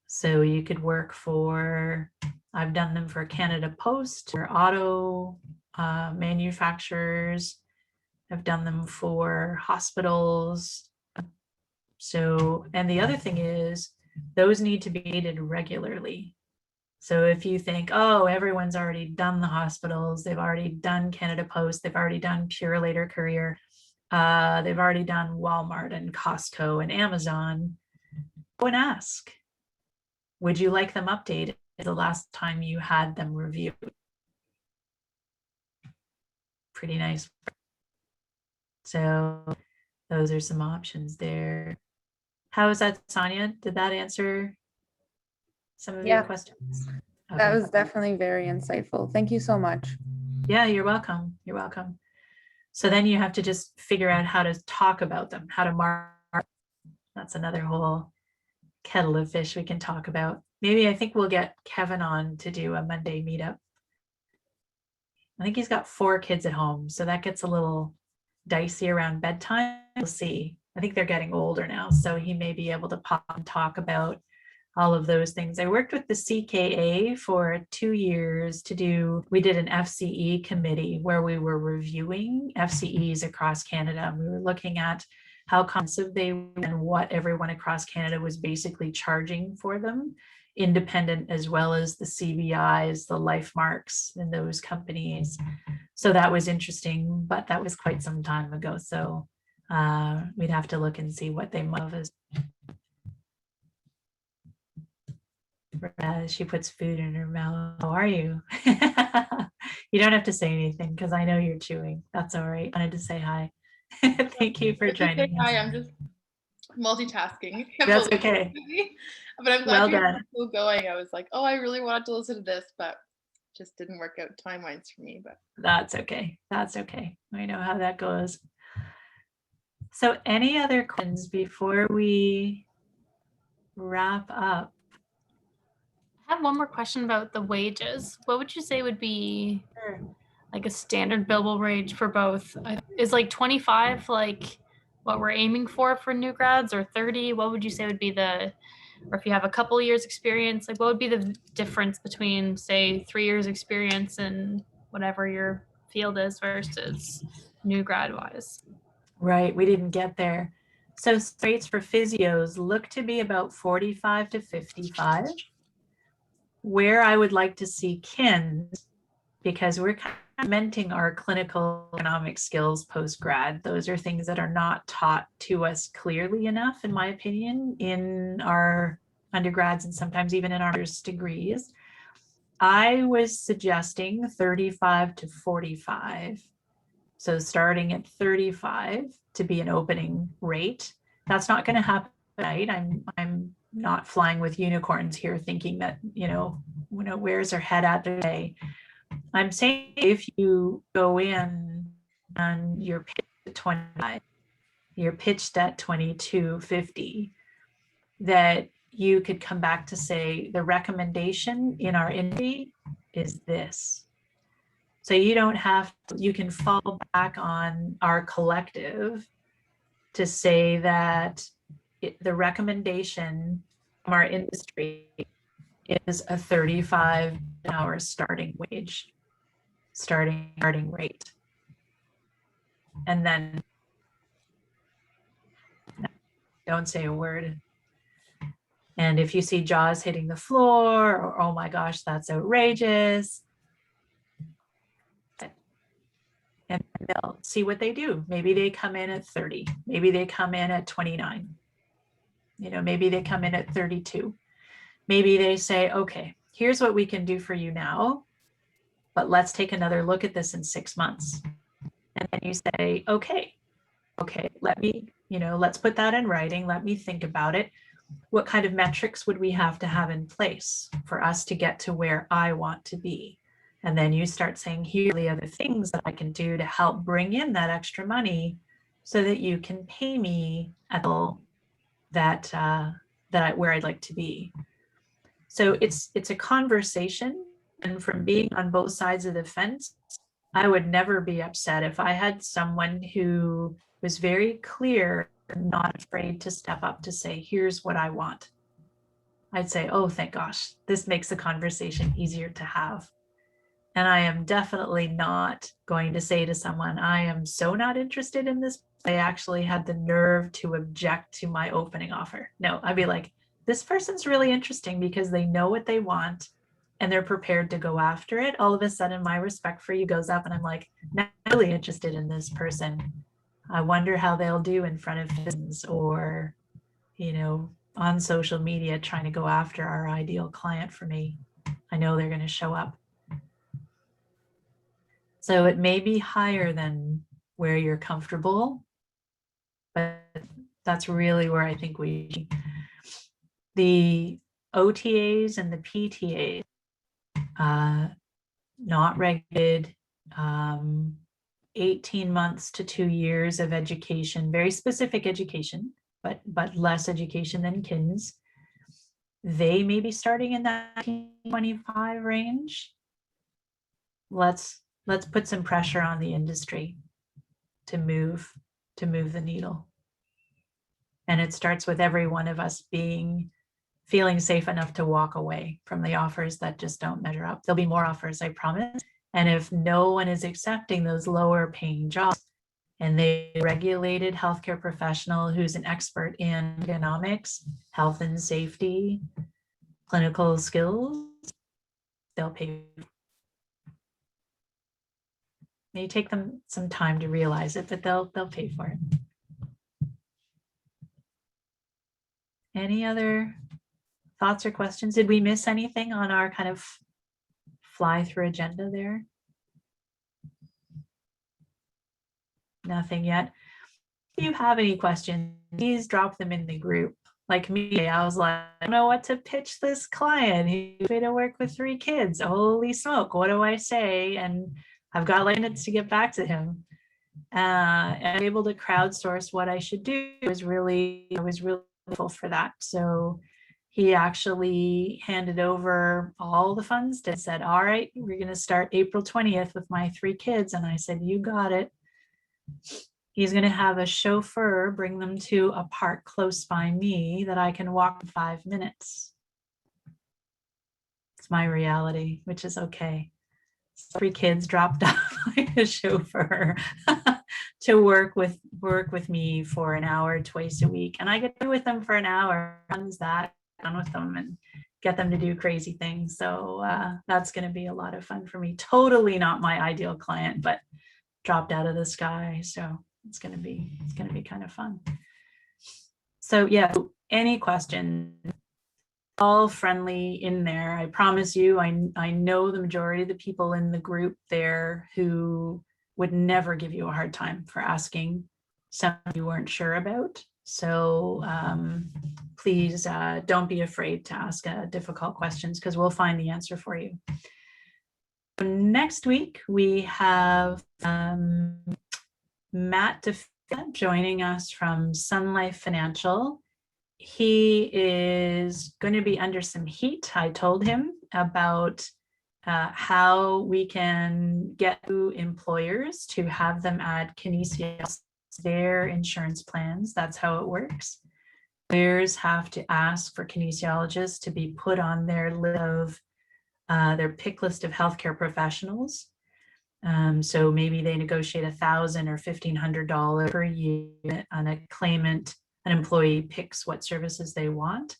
B: So you could work for, I've done them for Canada Post or auto manufacturers. I've done them for hospitals. So, and the other thing is, those need to be dated regularly. So if you think, oh, everyone's already done the hospitals, they've already done Canada Post, they've already done Purolator Courier, they've already done Walmart and Costco and Amazon, go and ask, would you like them updated the last time you had them reviewed? Pretty nice. So those are some options there. How is that, Sonia? Did that answer some of your questions? Okay.
L: That was definitely very insightful. Thank you so much.
B: Yeah, you're welcome. You're welcome. So then you have to just figure out how to talk about them, how to mark. That's another whole kettle of fish we can talk about. Maybe I think we'll get Kevin on to do a Monday meetup. I think he's got 4 kids at home, so that gets a little dicey around bedtime. We'll see. I think they're getting older now, so he may be able to pop and talk about all of those things. I worked with the CKA for 2 years to do, we did an FCE committee where we were reviewing FCEs across Canada. We were looking at how comprehensive they were and what everyone across Canada was basically charging for them, independent as well as the CBIs, the life marks, and those companies. So that was interesting, but that was quite some time ago. So we'd have to look and see what they might have as. She puts food in her mouth. How are you? You don't have to say anything because I know you're chewing. That's all right. I wanted to say hi. Thank you for joining us.
N: Hi, I'm just multitasking.
B: That's okay.
N: But I'm glad
B: Well
N: you're
B: done.
N: still going. I was like, oh, I really wanted to listen to this, but just didn't work out time-wise for me. But
B: that's okay. That's okay. I know how that goes. So any other questions before we wrap up?
C: I have one more question about the wages. What would you say would be like a standard billable wage for both? Is like 25 like what we're aiming for new grads, or 30? What would you say would be the or if you have a couple years experience, like what would be the difference between, say, 3 years experience and whatever your field is versus new grad wise?
B: Right, we didn't get there. So rates for physios look to be about 45 to 55. Where I would like to see kins, because we're kind of cementing our clinical economic skills post-grad. Those are things that are not taught to us clearly enough, in my opinion, in our undergrads and sometimes even in our master's degrees. I was suggesting 35 to 45. So starting at 35 to be an opening rate. That's not going to happen tonight. I'm not flying with unicorns here thinking that, where's her head at today. I'm saying if you go in and you're pitched at 25, you're pitched at 22.50, that you could come back to say the recommendation in our industry is this. So you don't have to, you can fall back on our collective to say that the recommendation from our industry is a 35 an hour starting wage, starting rate. And then don't say a word. And if you see jaws hitting the floor, or oh my gosh, that's outrageous, and they'll see what they do. Maybe they come in at 30, maybe they come in at 29, maybe they come in at 32. Maybe they say, okay, here's what we can do for you now, but let's take another look at this in 6 months. And then you say, okay, let's put that in writing. Let me think about it. What kind of metrics would we have to have in place for us to get to where I want to be? And then you start saying, here are the other things that I can do to help bring in that extra money so that you can pay me at the level where I'd like to be. So it's a conversation, and from being on both sides of the fence, I would never be upset if I had someone who was very clear, not afraid to step up to say, here's what I want. I'd say, oh, thank gosh, this makes the conversation easier to have. And I am definitely not going to say to someone, I am so not interested in this. I actually had the nerve to object to my opening offer. No, I'd be like, this person's really interesting because they know what they want and they're prepared to go after it. All of a sudden, my respect for you goes up and I'm like, not really interested in this person. I wonder how they'll do in front of citizens or, on social media trying to go after our ideal client for me. I know they're going to show up. So it may be higher than where you're comfortable, but that's really where I think the OTAs and the PTAs, not regulated, 18 months to 2 years of education, very specific education, but less education than KINs. They may be starting in that 25 range. Let's put some pressure on the industry to move the needle. And it starts with every one of us feeling safe enough to walk away from the offers that just don't measure up. There'll be more offers, I promise. And if no one is accepting those lower paying jobs and they regulated healthcare professional who's an expert in economics, health and safety, clinical skills, they'll pay. May take them some time to realize it, but they'll pay for it. Any other thoughts or questions? Did we miss anything on our kind of fly through agenda there? Nothing yet. If you have any questions, please drop them in the group. Like me, I was like, I don't know what to pitch this client. He's going to work with 3 kids. Holy smoke, what do I say? And I've got minutes to get back to him. And I'm able to crowdsource what I should do. I was really grateful for that. So he actually handed over all the funds and said, all right, we're going to start April 20th with my 3 kids. And I said, you got it. He's going to have a chauffeur bring them to a park close by me that I can walk in 5 minutes. It's my reality, which is okay. 3 kids dropped off like a chauffeur to work with me for an hour twice a week, and I get to be with them for an hour. Runs that done with them and get them to do crazy things. So that's going to be a lot of fun for me. Totally not my ideal client, but dropped out of the sky. So it's going to be kind of fun. So yeah, any questions? All friendly in there. I promise you, I know the majority of the people in the group there who would never give you a hard time for asking something you weren't sure about. So please don't be afraid to ask difficult questions, because we'll find the answer for you. Next week, we have Matt DeFia joining us from Sun Life Financial. He is going to be under some heat. I told him about how we can get employers to have them add kinesiologists to their insurance plans. That's how it works. Employers have to ask for kinesiologists to be put on their list of their pick list of healthcare professionals. So maybe they negotiate $1,000 or $1,500 per year on a claimant. An employee picks what services they want.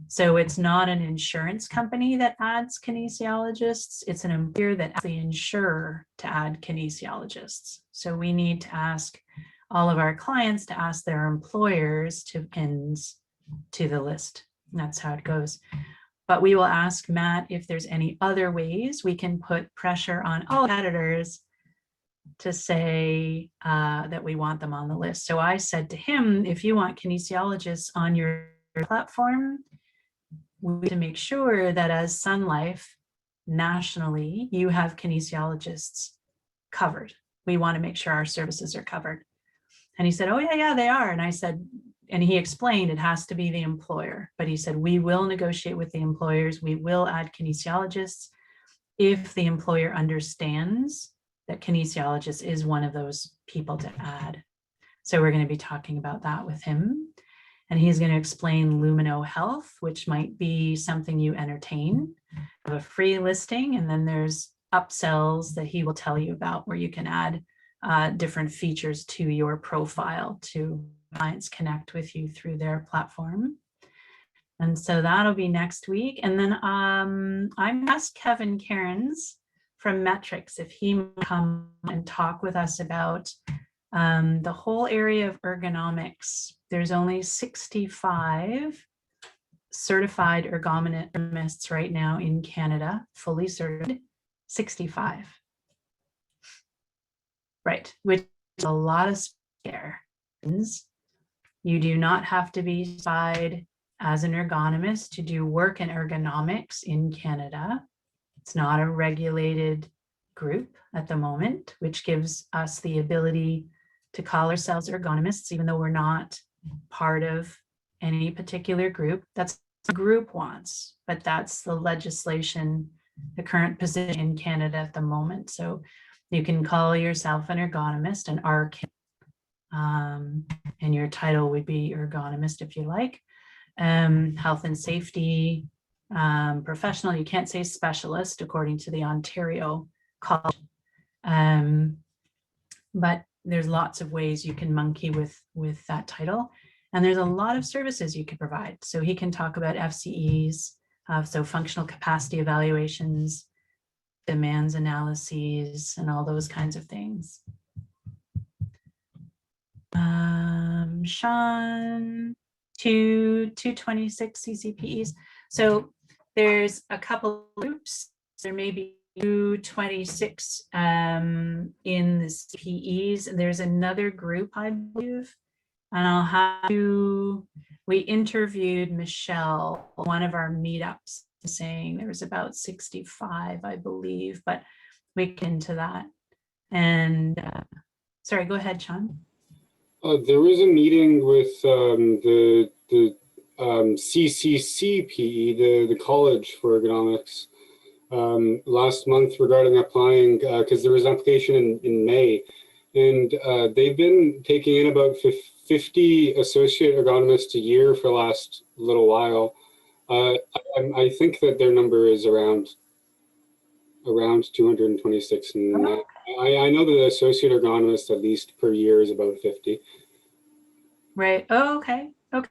B: So it's not an insurance company that adds kinesiologists. It's an employer that asks the insurer to add kinesiologists. So we need to ask all of our clients to ask their employers to pins to the list. That's how it goes. But we will ask Matt if there's any other ways we can put pressure on all editors to say that we want them on the list. So I said to him, if you want kinesiologists on your platform, we need to make sure that as Sun Life nationally, you have kinesiologists covered. We want to make sure our services are covered. And he said, oh yeah, they are. And I said, and he explained it has to be the employer, but he said, we will negotiate with the employers. We will add kinesiologists if the employer understands that kinesiologist is one of those people to add. So we're going to be talking about that with him. And he's going to explain Lumino Health, which might be something you entertain. Have a free listing, and then there's upsells that he will tell you about where you can add different features to your profile to clients connect with you through their platform. And so that'll be next week. And then I'm asked Kevin Cairns from Metrics if he might come and talk with us about the whole area of ergonomics. There's only 65 certified ergonomists right now in Canada, fully certified, 65. Right, which is a lot of scare. You do not have to be certified as an ergonomist to do work in ergonomics in Canada. It's not a regulated group at the moment, which gives us the ability to call ourselves ergonomists, even though we're not part of any particular group. That's what the group wants, but that's the legislation, the current position in Canada at the moment. So you can call yourself an ergonomist, an RK, and your title would be ergonomist if you like. Health and safety professional, you can't say specialist according to the Ontario College. But there's lots of ways you can monkey with that title. And there's a lot of services you can provide. So he can talk about FCEs, so functional capacity evaluations, demands analyses, and all those kinds of things. Sean, 226 CCPEs. So there's a couple groups. There may be 226 in the CPEs. There's another group, I believe, and I'll have to, we interviewed Michelle, one of our meetups, saying there was about 65, I believe, but we get into that. And sorry, go ahead, Sean.
J: There was a meeting with the CCCPE, the College for Ergonomics, last month regarding applying, because there was an application in May, and they've been taking in about 50 associate ergonomists a year for the last little while. I think that their number is around 226, and I know that the associate ergonomist at least per year is about 50.
B: Right. Oh, okay. Okay.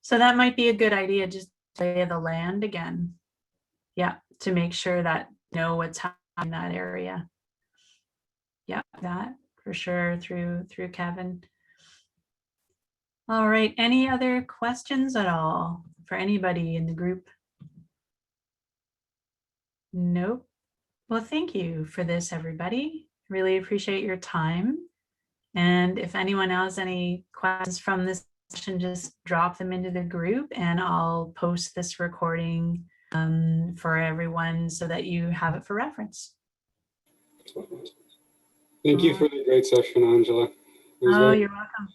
B: So that might be a good idea, just lay of the land again. Yeah, to make sure that you know what's happening in that area. Yeah, that for sure through Kevin. All right. Any other questions at all for anybody in the group? Nope. Well, thank you for this, everybody. Really appreciate your time. And if anyone has any questions from this session, just drop them into the group and I'll post this recording for everyone so that you have it for reference.
J: Thank you for the great session, Angela.
B: Oh, you're welcome.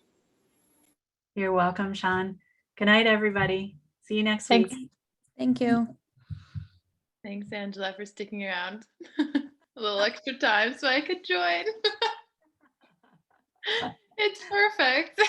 B: You're welcome, Sean. Good night, everybody. See you next week.
L: Thank you.
N: Thanks, Angela, for sticking around a little extra time so I could join. It's perfect.